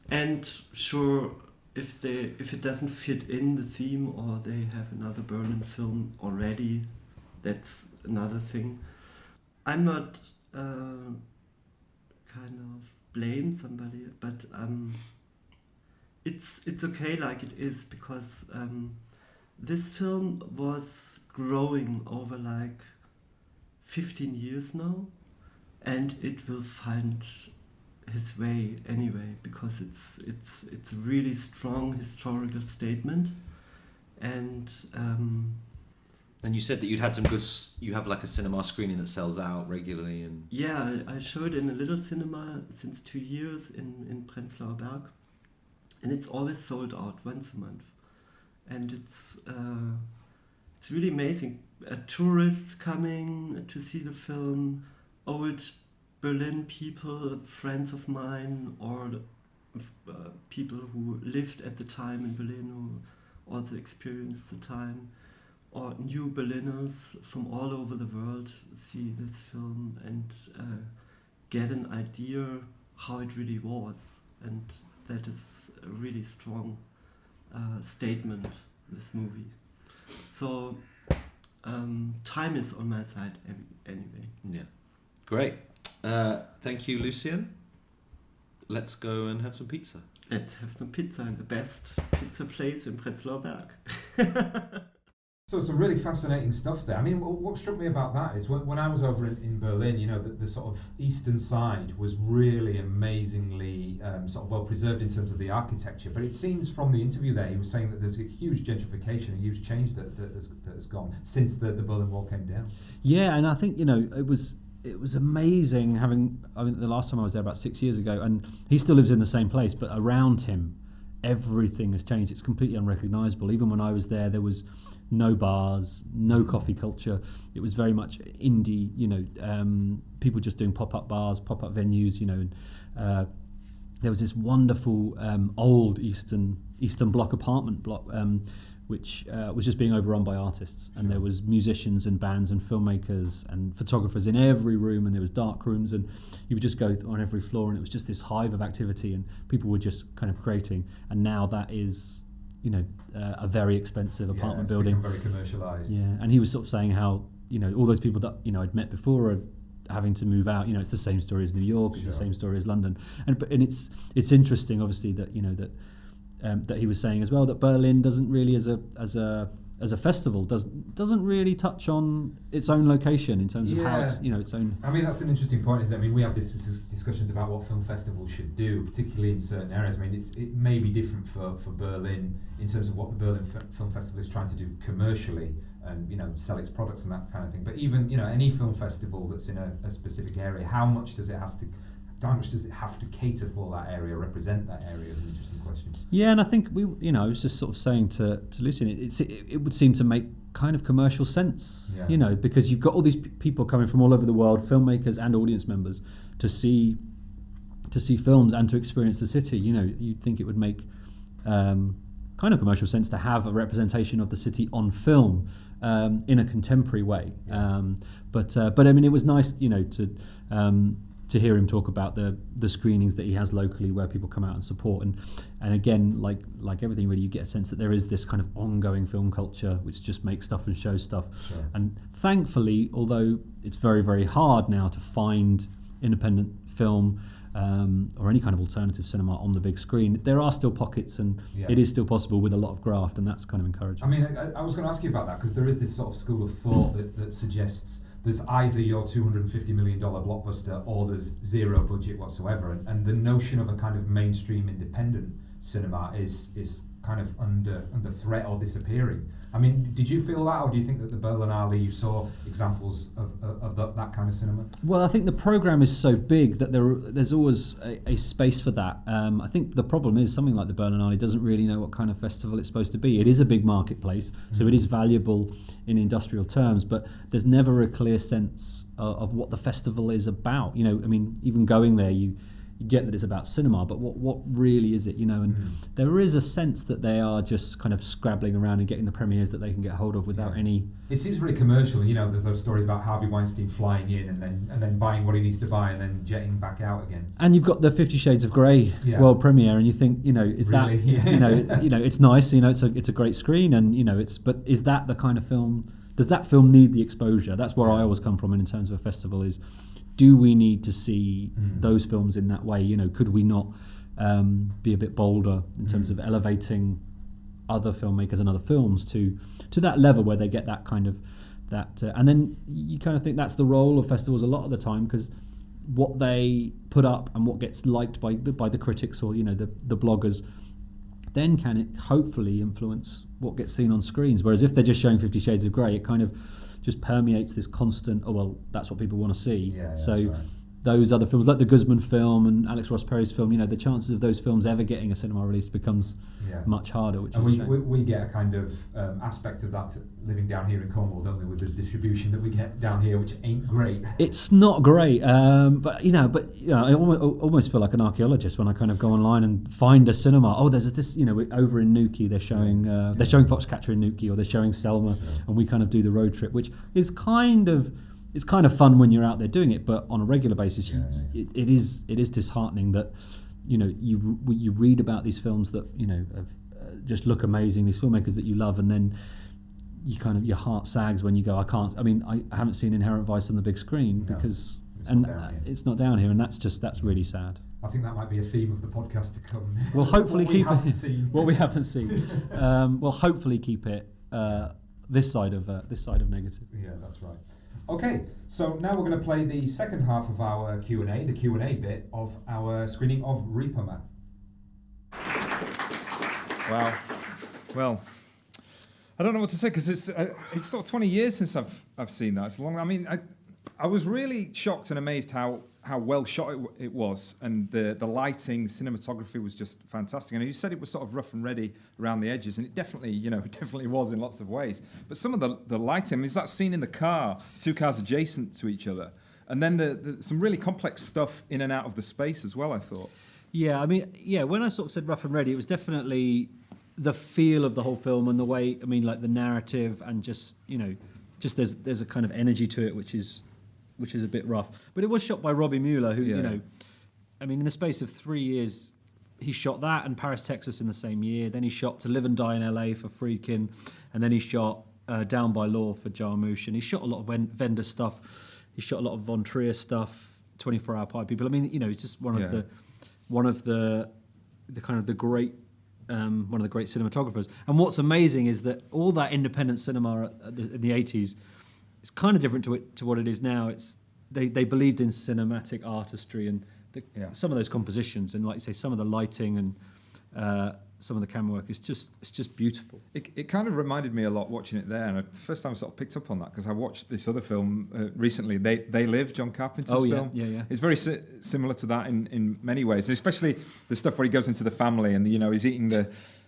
and sure, if it doesn't fit in the theme, or they have another Berlin film already, that's another thing. I'm not kind of blame somebody, but it's okay like it is, because this film was growing over like 15 years now, and it will find his way anyway, because it's a really strong historical statement, and And you said that you'd had some good. You have like a cinema screening that sells out regularly, and yeah, I showed in a little cinema since 2 years in Prenzlauer Berg, and it's always sold out once a month, and it's really amazing. Tourists coming to see the film, old Berlin people, friends of mine, or people who lived at the time in Berlin who also experienced the time, or new Berliners from all over the world see this film and get an idea how it really was, and that is a really strong statement, this movie. So time is on my side anyway. yeah, great. Thank you, Lucian. Let's go and have some pizza. Let's have some pizza in the best pizza place in Prenzlauer Berg. So some really fascinating stuff there. I mean, what struck me about that is when I was over in Berlin, you know, the sort of eastern side was really amazingly sort of well preserved in terms of the architecture. But it seems from the interview there, he was saying that there's a huge gentrification, a huge change that has gone since the Berlin Wall came down. Yeah, and I think, you know, it was amazing having. I mean, the last time I was there about 6 years ago, and he still lives in the same place, but around him, everything has changed. It's completely unrecognisable. Even when I was there was no bars, no coffee culture. It was very much indie, you know, people just doing pop-up bars, pop-up venues, you know. And, there was this wonderful old Eastern Bloc apartment block, which was just being overrun by artists. And there was musicians and bands and filmmakers and photographers in every room, and there was dark rooms, and you would just go on every floor, and it was just this hive of activity, and people were just kind of creating. And now that is, you know, a very expensive apartment building. Very commercialised. Yeah, and he was sort of saying how, you know, all those people that, you know, I'd met before are having to move out. You know, it's the same story as New York, it's the same story as London, and it's interesting, obviously, that, you know, that he was saying as well that Berlin doesn't really, as a festival, doesn't really touch on its own location in terms of how it's, you know, its own. I mean, that's an interesting point, isn't it? I mean, we have this discussions about what film festivals should do, particularly in certain areas. I mean, it may be different for Berlin in terms of what the Berlin Film Festival is trying to do commercially, and, you know, sell its products and that kind of thing. But even, you know, any film festival that's in a specific area, how much does it have to cater for that area, represent that area, is an interesting question. Yeah, and I think I was just sort of saying to Lucian, it would seem to make kind of commercial sense, you know, because you've got all these people coming from all over the world, filmmakers and audience members, to see films and to experience the city. You know, you'd think it would make kind of commercial sense to have a representation of the city on film in a contemporary way. But I mean, it was nice, you know, to hear him talk about the screenings that he has locally where people come out and support, and again, like everything really, you get a sense that there is this kind of ongoing film culture which just makes stuff and shows stuff. And thankfully, although it's very, very hard now to find independent film or any kind of alternative cinema on the big screen, there are still pockets, and it is still possible with a lot of graft, and that's kind of encouraging. I mean, I was going to ask you about that, because there is this sort of school of thought that suggests there's either your $250 million blockbuster or there's zero budget whatsoever, and the notion of a kind of mainstream independent cinema is kind of under threat or disappearing. I mean, did you feel that, or do you think that the Berlinale, you saw examples of that kind of cinema? Well, I think the programme is so big that there's always a space for that. I think the problem is something like the Berlinale doesn't really know what kind of festival it's supposed to be. It is a big marketplace, so it is valuable in industrial terms, but there's never a clear sense of what the festival is about. You know, I mean, even going there, you you get that it's about cinema, but what really is it, you know? And there is a sense that they are just kind of scrabbling around and getting the premieres that they can get hold of without any... It seems really commercial, you know, there's those stories about Harvey Weinstein flying in and then buying what he needs to buy and then jetting back out again. And you've got the 50 Shades of Grey world premiere, and you think, you know, is really? that, you know, it's nice, you know, it's a great screen, and, you know, but is that the kind of film, does that film need the exposure? That's where I always come from in terms of a festival is, do we need to see those films in that way? You know, could we not be a bit bolder in terms of elevating other filmmakers and other films to that level where they get that kind of and then you kind of think that's the role of festivals a lot of the time, because what they put up and what gets liked by the critics or, you know, the bloggers, then can it hopefully influence what gets seen on screens. Whereas if they're just showing 50 Shades of Grey, it kind of just permeates this constant, oh well, that's what people want to see. So those other films like the Guzman film and Alex Ross Perry's film, you know, the chances of those films ever getting a cinema release becomes much harder, which is a shame. We get a kind of aspect of that living down here in Cornwall, don't we, with the distribution that we get down here, which ain't great. It's not great, but I almost feel like an archaeologist when I kind of go online and find a cinema. Oh, there's this, you know, over in Newquay they're showing Foxcatcher in Newquay, or they're showing Selma, and we kind of do the road trip, which is kind of fun when you're out there doing it, but on a regular basis, it is disheartening that, you know, you read about these films that, you know, just look amazing, these filmmakers that you love, and then you kind of, your heart sags when you go, I haven't seen Inherent Vice on the big screen because it's not down here, and that's really sad. I think that might be a theme of the podcast to come. We'll hopefully keep what we haven't seen. We'll hopefully keep it this side of negative. Yeah, that's right. Okay, so now we're going to play the second half of our Q&A, the Q&A bit of our screening of Repo Man. Wow. Well, I don't know what to say, because it's sort of 20 years since I've seen that. It's long. I mean, I was really shocked and amazed how well shot it was, and the lighting, cinematography was just fantastic. And you said it was sort of rough and ready around the edges, and it definitely was in lots of ways. But some of the lighting, I mean, is that scene in the car, two cars adjacent to each other, and then some really complex stuff in and out of the space as well, I thought. Yeah, I mean, when I sort of said rough and ready, it was definitely the feel of the whole film and the way, I mean, like the narrative, and just, you know, just there's a kind of energy to it which is a bit rough. But it was shot by Robbie Mueller, who, you know, I mean, in the space of 3 years, he shot that and Paris, Texas in the same year. Then he shot To Live and Die in LA for Friedkin, and then he shot Down by Law for Jarmusch, and he shot a lot of Vendor stuff. He shot a lot of Von Trier stuff, 24 Hour Pie People. I mean, you know, it's just one of the kind of the great one of the great cinematographers. And what's amazing is that all that independent cinema in the 80s is kind of different to what it is now. It's they believed in cinematic artistry and some of those compositions, and like you say, some of the lighting and some of the camera work is just beautiful. It kind of reminded me a lot watching it there, and the first time I sort of picked up on that because I watched this other film recently, They Live, John Carpenter's film. Yeah. It's very similar to that in many ways, and especially the stuff where he goes into the family and, you know, he's eating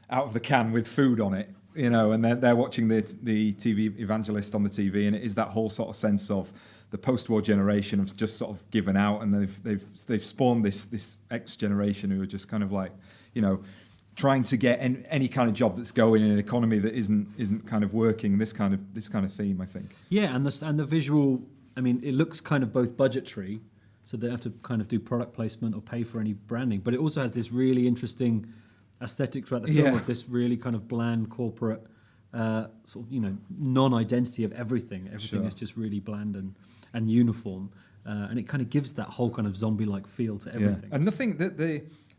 out of the can with food on it, you know, and they're watching the TV evangelist on the TV, and it is that whole sort of sense of the post-war generation have just sort of given out, and they've spawned this X generation who are just kind of like, you know, trying to get any kind of job that's going in an economy that isn't kind of working. This kind of theme, I think. Yeah, and the visual. I mean, it looks kind of both budgetary, so they have to kind of do product placement or pay for any branding, but it also has this really interesting aesthetic throughout the film with this really kind of bland corporate sort of, you know, non-identity of everything. Everything is just really bland and uniform, and it kind of gives that whole kind of zombie-like feel to everything. And nothing that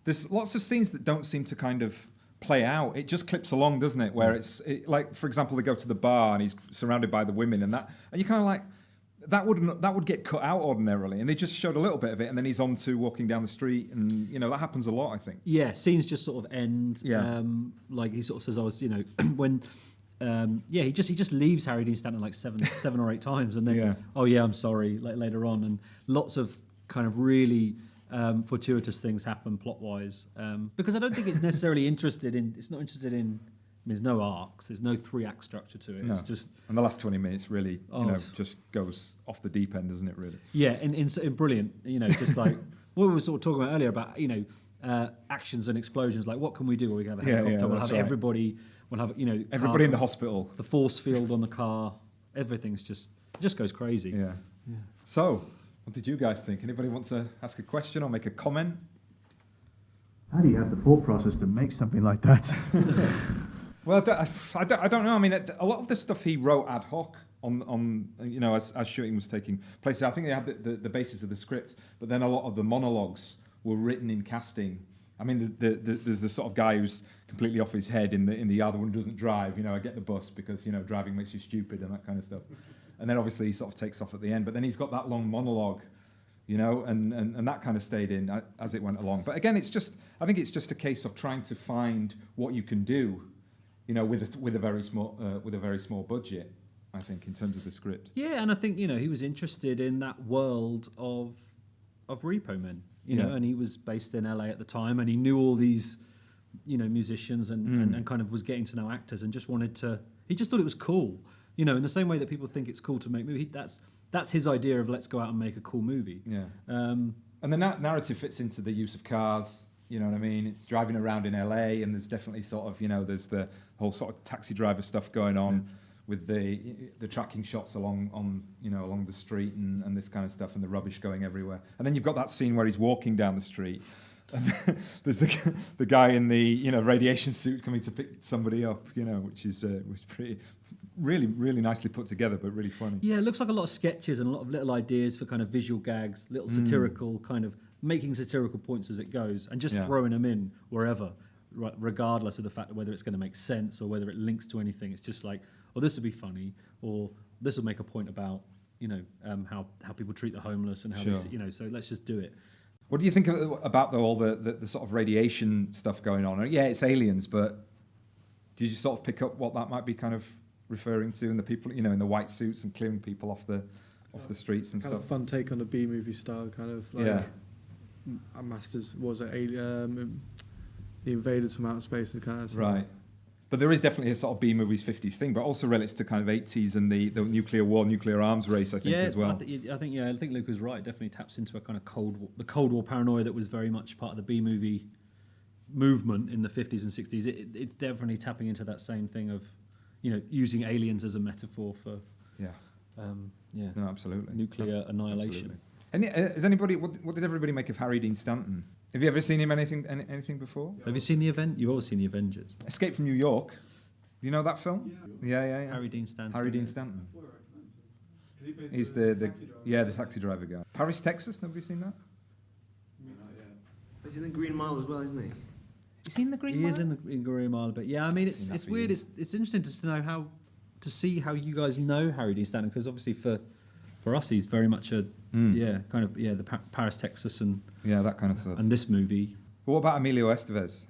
there's lots of scenes that don't seem to kind of play out. It just clips along, doesn't it? Where like, for example, they go to the bar and he's surrounded by the women, and you kind of like, that would get cut out ordinarily, and they just showed a little bit of it, and then he's on to walking down the street, and, you know, that happens a lot, I think. Yeah, scenes just sort of end. Yeah. Like he sort of says, I was, you know, when. He just leaves Harry Dean Stanton like seven or eight times, and then I'm sorry, later on, and lots of kind of really fortuitous things happen plot wise, because I don't think it's necessarily interested in. There's no arcs. There's no 3-act structure to it. No. It's just. And the last 20 minutes really, just goes off the deep end, doesn't it? Really. Yeah, in brilliant. You know, just like what we were sort of talking about earlier about, actions and explosions. Like, what can we do? Well, we can have a helicopter. We'll have everybody. We'll have, everybody in the hospital. The force field on the car. Everything's just goes crazy. Yeah. So, what did you guys think? Anybody want to ask a question or make a comment? How do you have the thought process to make something like that? Well, I don't know. I mean, a lot of the stuff he wrote ad hoc on as shooting was taking place. I think they had the basis of the script, but then a lot of the monologues were written in casting. I mean, there's the sort of guy who's completely off his head in the other one doesn't drive. I get the bus because driving makes you stupid and that kind of stuff. And then obviously he sort of takes off at the end. But then he's got that long monologue, and that kind of stayed in as it went along. But again, I think it's just a case of trying to find what you can do, with a very small budget. I think in terms of the script. Yeah, and I think he was interested in that world of Repo Man, and he was based in LA at the time, and he knew all these, musicians and kind of was getting to know actors and just he just thought it was cool, in the same way that people think it's cool to make movies. That's his idea of let's go out and make a cool movie. Yeah. And the narrative fits into the use of cars. You know what I mean? It's driving around in LA, and there's definitely sort of there's the whole sort of taxi driver stuff going on. With the tracking shots along the street and this kind of stuff, and the rubbish going everywhere. And then you've got that scene where he's walking down the street, and there's the guy in the radiation suit coming to pick somebody up, which was pretty really nicely put together, but really funny. Yeah, it looks like a lot of sketches and a lot of little ideas for kind of visual gags, little satirical kind of making satirical points as it goes, and just throwing them in wherever, regardless of the fact of whether it's going to make sense or whether it links to anything. It's just like, or this would be funny, or this will make a point about, how people treat the homeless and how so let's just do it. What do you think about all the sort of radiation stuff going on? Yeah, it's aliens, but did you sort of pick up what that might be kind of referring to, and the people, in the white suits and clearing people off the streets and kind stuff? Of fun take on the B movie style, kind of like Masters was it the invaders from outer space and kind of stuff. Right. But there is definitely a sort of B-movies 50s thing, but also relates to kind of 80s and the nuclear war, nuclear arms race, I think, as well. I think Luke was right. It definitely taps into a kind of the Cold War paranoia that was very much part of the B-movie movement in the 50s and 60s. It's definitely tapping into that same thing of, using aliens as a metaphor for... No, absolutely. Nuclear annihilation. Absolutely. What did everybody make of Harry Dean Stanton? Have you ever seen him anything before? Have you seen the event? You've always seen the Avengers. Escape from New York. You know that film? Yeah. Harry Dean Stanton. Harry Dean Stanton. He's the taxi driver guy. Paris, Texas. Nobody seen that? He's in the Green Mile as well, isn't he? Is he in the Green Mile? He is in Green Mile, but yeah, I mean, it's weird. It's interesting to know see how you guys know Harry Dean Stanton, because obviously for us he's very much the Paris, Texas, and that kind of stuff. And this movie. But what about Emilio Estevez?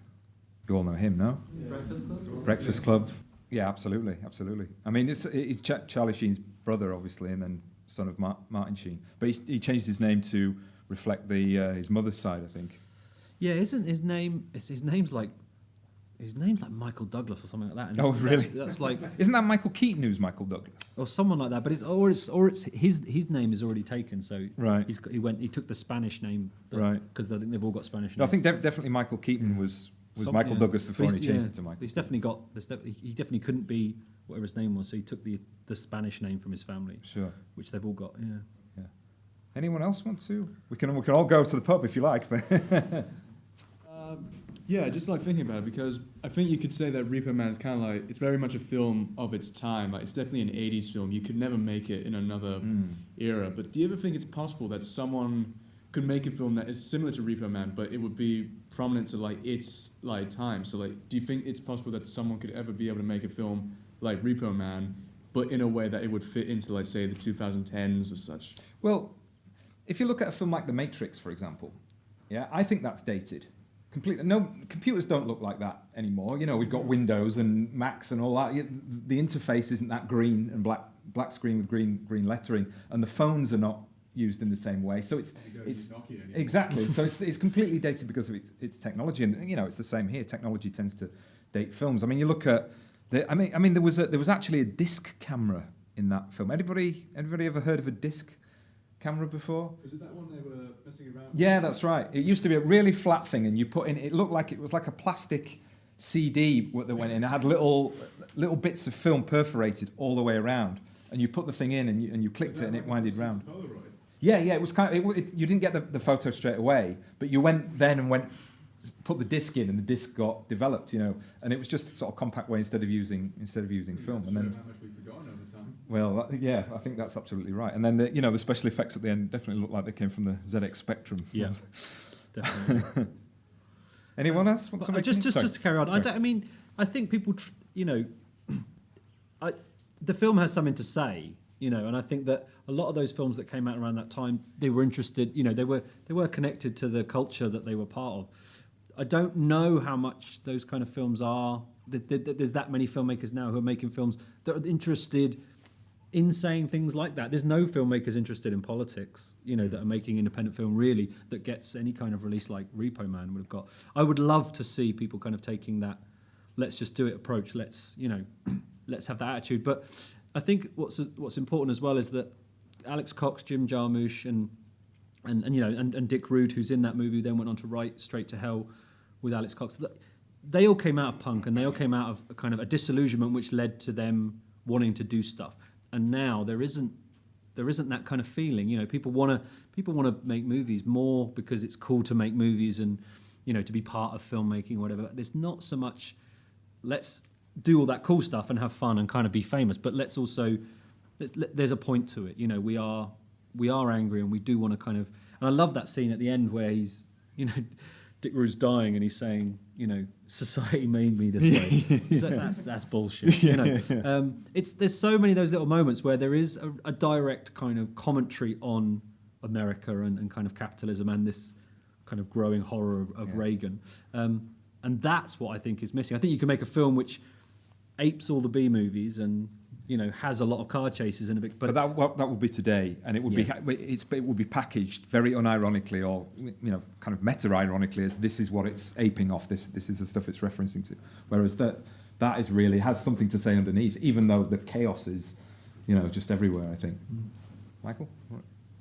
You all know him, no? Yeah. Breakfast Club. Breakfast Club. Yeah, absolutely. I mean, he's Charlie Sheen's brother, obviously, and then son of Martin Sheen. But he changed his name to reflect his mother's side, I think. Yeah, isn't his name? His name's like Michael Douglas or something like that. And really? That's like. Isn't that Michael Keaton who's Michael Douglas? Or someone like that, but it's his name is already taken. So right. He took the Spanish name. Right. Because I think they've all got Spanish names. No, I think definitely Michael Keaton was Michael Douglas before, and he changed it to Michael. He's definitely got. He definitely couldn't be whatever his name was, so he took the Spanish name from his family. Sure. Which they've all got. Yeah. Yeah. Anyone else want to? We can all go to the pub if you like. Yeah, just like thinking about it, because I think you could say that Repo Man is kind of like, it's very much a film of its time. Like, it's definitely an 80s film. You could never make it in another era. But do you ever think it's possible that someone could make a film that is similar to Repo Man, but it would be prominent to like its like time? So like, do you think it's possible that someone could ever be able to make a film like Repo Man, but in a way that it would fit into, like, say, the 2010s or such? Well, if you look at a film like The Matrix, for example, I think that's dated. Completely. No, computers don't look like that anymore. We've got Windows and Macs and all that. The interface isn't that green and black screen with green lettering, and the phones are not used in the same way. So it's exactly. So it's completely dated because of its technology, and it's the same here. Technology tends to date films. I mean, you look at there was actually a disc camera in that film. Anybody ever heard of a disc camera before? Was it that one they were messing around with? Yeah, that's right. It used to be a really flat thing, and you put in. It looked like it was like a plastic CD that went in. It had little bits of film perforated all the way around, and you put the thing in, and you clicked it, and it winded round. Polaroid? Yeah, it was kind of. You didn't get the photo straight away, but you went put the disc in, and the disc got developed, and it was just sort of compact way instead of using film. And then, how much we've forgotten over time. well, yeah, I think that's absolutely right. And then the special effects at the end definitely looked like they came from the ZX Spectrum. Yeah, definitely. Anyone else want to make just to carry on? Sorry. I think people, the film has something to say, and I think that a lot of those films that came out around that time, they were interested, they were connected to the culture that they were part of. I don't know how much those kind of films are. There's that many filmmakers now who are making films that are interested in saying things like that. There's no filmmakers interested in politics, that are making independent film really that gets any kind of release like Repo Man would have got. I would love to see people kind of taking that let's just do it approach. Let's let's have that attitude. But I think what's important as well is that Alex Cox, Jim Jarmusch, and Dick Rude, who's in that movie, then went on to write Straight to Hell with Alex Cox. They all came out of punk, and they all came out of a kind of a disillusionment which led to them wanting to do stuff. And now there isn't that kind of feeling. People want to make movies more because it's cool to make movies and to be part of filmmaking or whatever. There's not so much let's do all that cool stuff and have fun and kind of be famous, but there's a point to it. We are angry and we do want to kind of. And I love that scene at the end where he's Dick Rude's dying and he's saying, society made me this way. He's like, that's bullshit. There's so many of those little moments where there is a direct kind of commentary on America and kind of capitalism and this kind of growing horror of Reagan. And that's what I think is missing. I think you can make a film which apes all the B movies and has a lot of car chases and a bit. But that would be today, and it would it would be packaged very unironically or kind of meta-ironically as this is what it's aping off. This is the stuff it's referencing to. Whereas that is really has something to say underneath, even though the chaos is just everywhere. I think. Michael.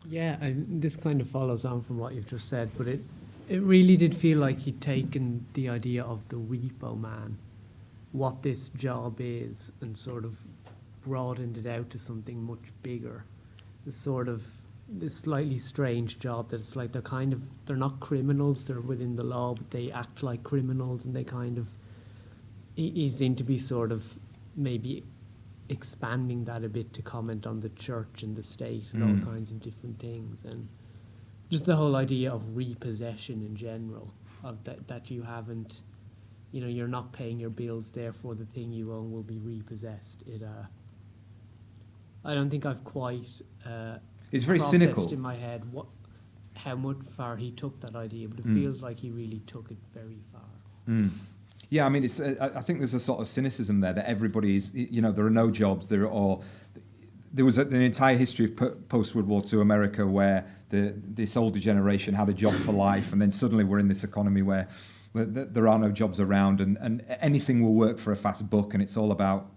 Yeah, this kind of follows on from what you've just said, but it really did feel like he'd taken the idea of the Repo Man, what this job is, and sort of broadened it out to something much bigger. This slightly strange job that it's like they're not criminals, they're within the law, but they act like criminals, and they kind of, he seemed to be sort of maybe expanding that a bit to comment on the church and the state and all kinds of different things, and just the whole idea of repossession in general, of that you haven't, you're not paying your bills, therefore the thing you own will be repossessed. I don't think I've quite it's very processed cynical in my head how much far he took that idea, but it feels like he really took it very far. Yeah, I mean, it's. I think there's a sort of cynicism there that everybody's. There are no jobs. There was an entire history of post-World War II America where this older generation had a job for life, and then suddenly we're in this economy where there are no jobs around, and anything will work for a fast buck, and it's all about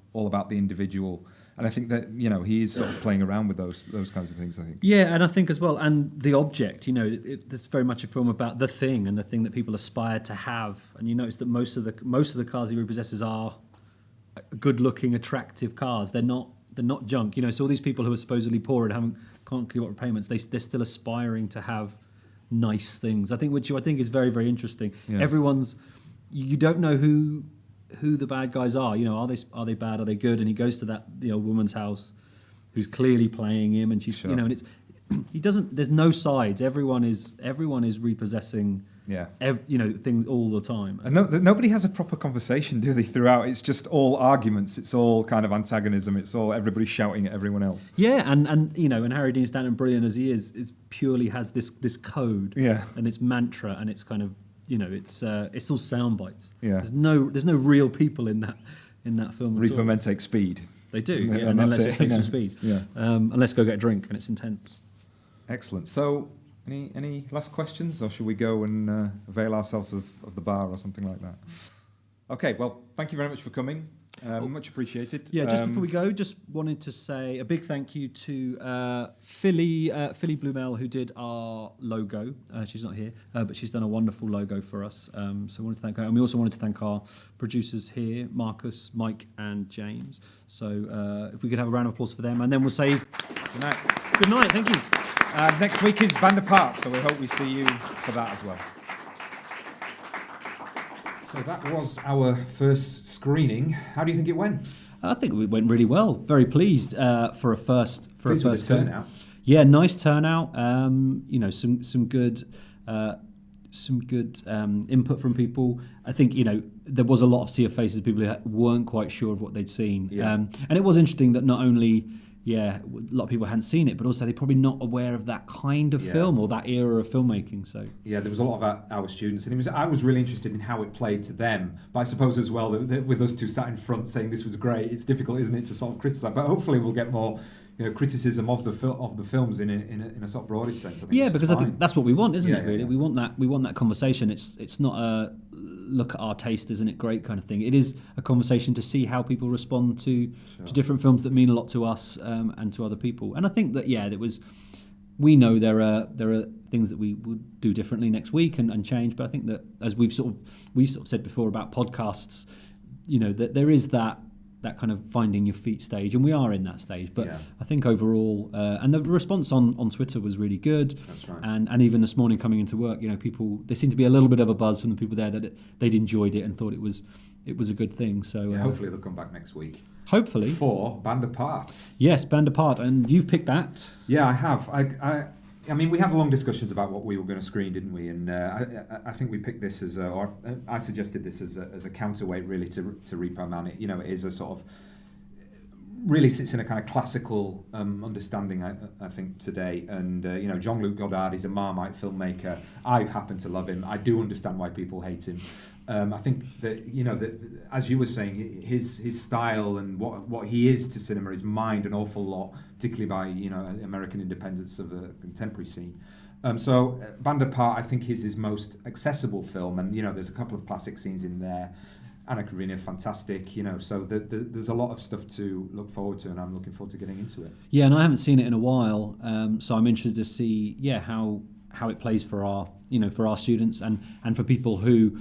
the individual. And I think that he is sort of playing around with those kinds of things. I think. Yeah, and I think as well, and the object. It's very much a film about the thing and the thing that people aspire to have. And you notice that most of the cars he repossesses are good-looking, attractive cars. They're not junk. So all these people who are supposedly poor and can't keep up repayments, they're still aspiring to have nice things. Which I think is very, very interesting. Yeah. You don't know who the bad guys are. Are they bad? Are they good? And he goes to that old woman's house, who's clearly playing him, and she's Sure. and it's he doesn't. There's no sides. Everyone is repossessing. Things all the time. And nobody has a proper conversation, do they? Throughout, it's just all arguments. It's all kind of antagonism. It's all everybody shouting at everyone else. Yeah, and Harry Dean Stanton, brilliant as he is purely has this code. Yeah. And it's mantra, and it's kind of it's all sound bites. Yeah. There's no real people in that film. Repo Men take speed. They do, And yeah, and then that's let's it, just take yeah. some speed. Yeah. And let's go get a drink, and it's intense. Excellent. So, any last questions, or should we go and avail ourselves of the bar or something like that? Okay. Well, thank you very much for coming. Much appreciated. Yeah, just before we go, just wanted to say a big thank you to Philly Blumel, who did our logo. She's not here, but she's done a wonderful logo for us. So I wanted to thank her. And we also wanted to thank our producers here, Marcus, Mike, and James. So if we could have a round of applause for them. And then we'll say Good night. good night. Thank you. Next week is Band Apart, so we hope we see you for that as well. So that was our first screening. How do you think it went? I think it went really well. Very pleased for a first Pleased with the film. turnout. Yeah, nice turnout. Some good input from people. I think there was a lot of sea of faces. People who weren't quite sure of what they'd seen. Yeah. And it was interesting that not only a lot of people hadn't seen it, but also they're probably not aware of that kind of film or that era of filmmaking. So yeah, there was a lot of our students, and I was really interested in how it played to them. But I suppose as well that with us two sat in front saying this was great, it's difficult, isn't it, to sort of criticise? But hopefully we'll get more criticism of the films in a sort of broader sense. I think that's what we want, isn't it? Really, yeah. we want that conversation. It's not a look at our taste, isn't it great kind of thing. It is a conversation to see how people respond to different films that mean a lot to us and to other people. And I think that we know there are things that we would do differently next week and change. But I think that as we've sort of said before about podcasts, that there is that kind of finding your feet stage, and we are in that stage. But I think overall, and the response on Twitter was really good. That's right. And even this morning coming into work, people, there seemed to be a little bit of a buzz from the people there that they'd enjoyed it and thought it was a good thing. So hopefully they'll come back next week. Hopefully For Band Apart. Yes, Band Apart, and you've picked that. Yeah, I have. I mean, we had long discussions about what we were going to screen, didn't we? And I think we picked this or I suggested this as a counterweight, really, to Repo Man. It is a sort of really sits in a kind of classical understanding, I think, today. And Jean-Luc Godard is a Marmite filmmaker. I happen to love him. I do understand why people hate him. I think that that, as you were saying, his style and what he is to cinema is mined an awful lot, particularly by American independents of the contemporary scene. So Band Apart, I think, is his most accessible film, and there's a couple of classic scenes in there. Anna Karenina, fantastic. So there's a lot of stuff to look forward to, and I'm looking forward to getting into it. Yeah, and I haven't seen it in a while, so I'm interested to see how it plays for our students and for people who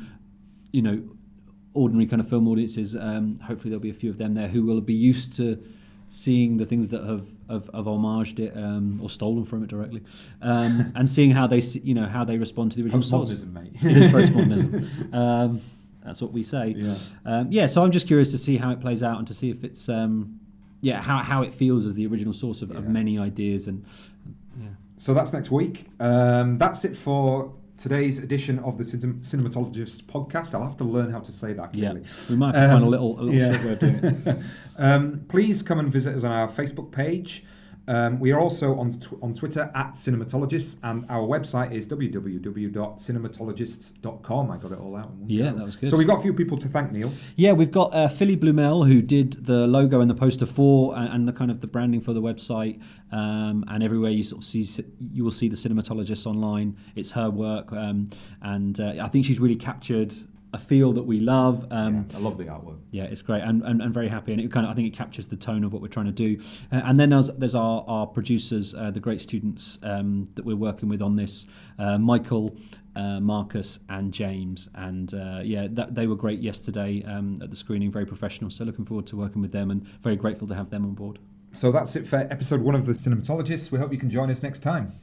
ordinary kind of film audiences. Hopefully there'll be a few of them there who will be used to seeing the things that have homaged it or stolen from it directly, and seeing how they how they respond to the original source. Postmodernism, mate. It is postmodernism. That's what we say. Yeah. So I'm just curious to see how it plays out and to see if it's how it feels as the original source of many ideas and. So that's next week. That's it for today's edition of the Cinematologists podcast. I'll have to learn how to say that clearly. Yeah, we might have to find a little short way of doing it. Please come and visit us on our Facebook page. We are also on Twitter at Cinematologists, and our website is www.cinematologists.com. I got it all out in one go. That was good. So we've got a few people to thank, Neil. Yeah, we've got Philly Blumel, who did the logo and the poster for and the kind of the branding for the website, and everywhere you sort of you will see the Cinematologists online. It's her work, and I think she's really captured a feel that we love. I love the artwork. Yeah, it's great, and very happy, and I think it captures the tone of what we're trying to do. And then there's our producers, the great students that we're working with on this, Michael, Marcus, and James, and they were great yesterday at the screening, very professional. So looking forward to working with them, and very grateful to have them on board. So that's it for episode 1 of the Cinematologists. We hope you can join us next time.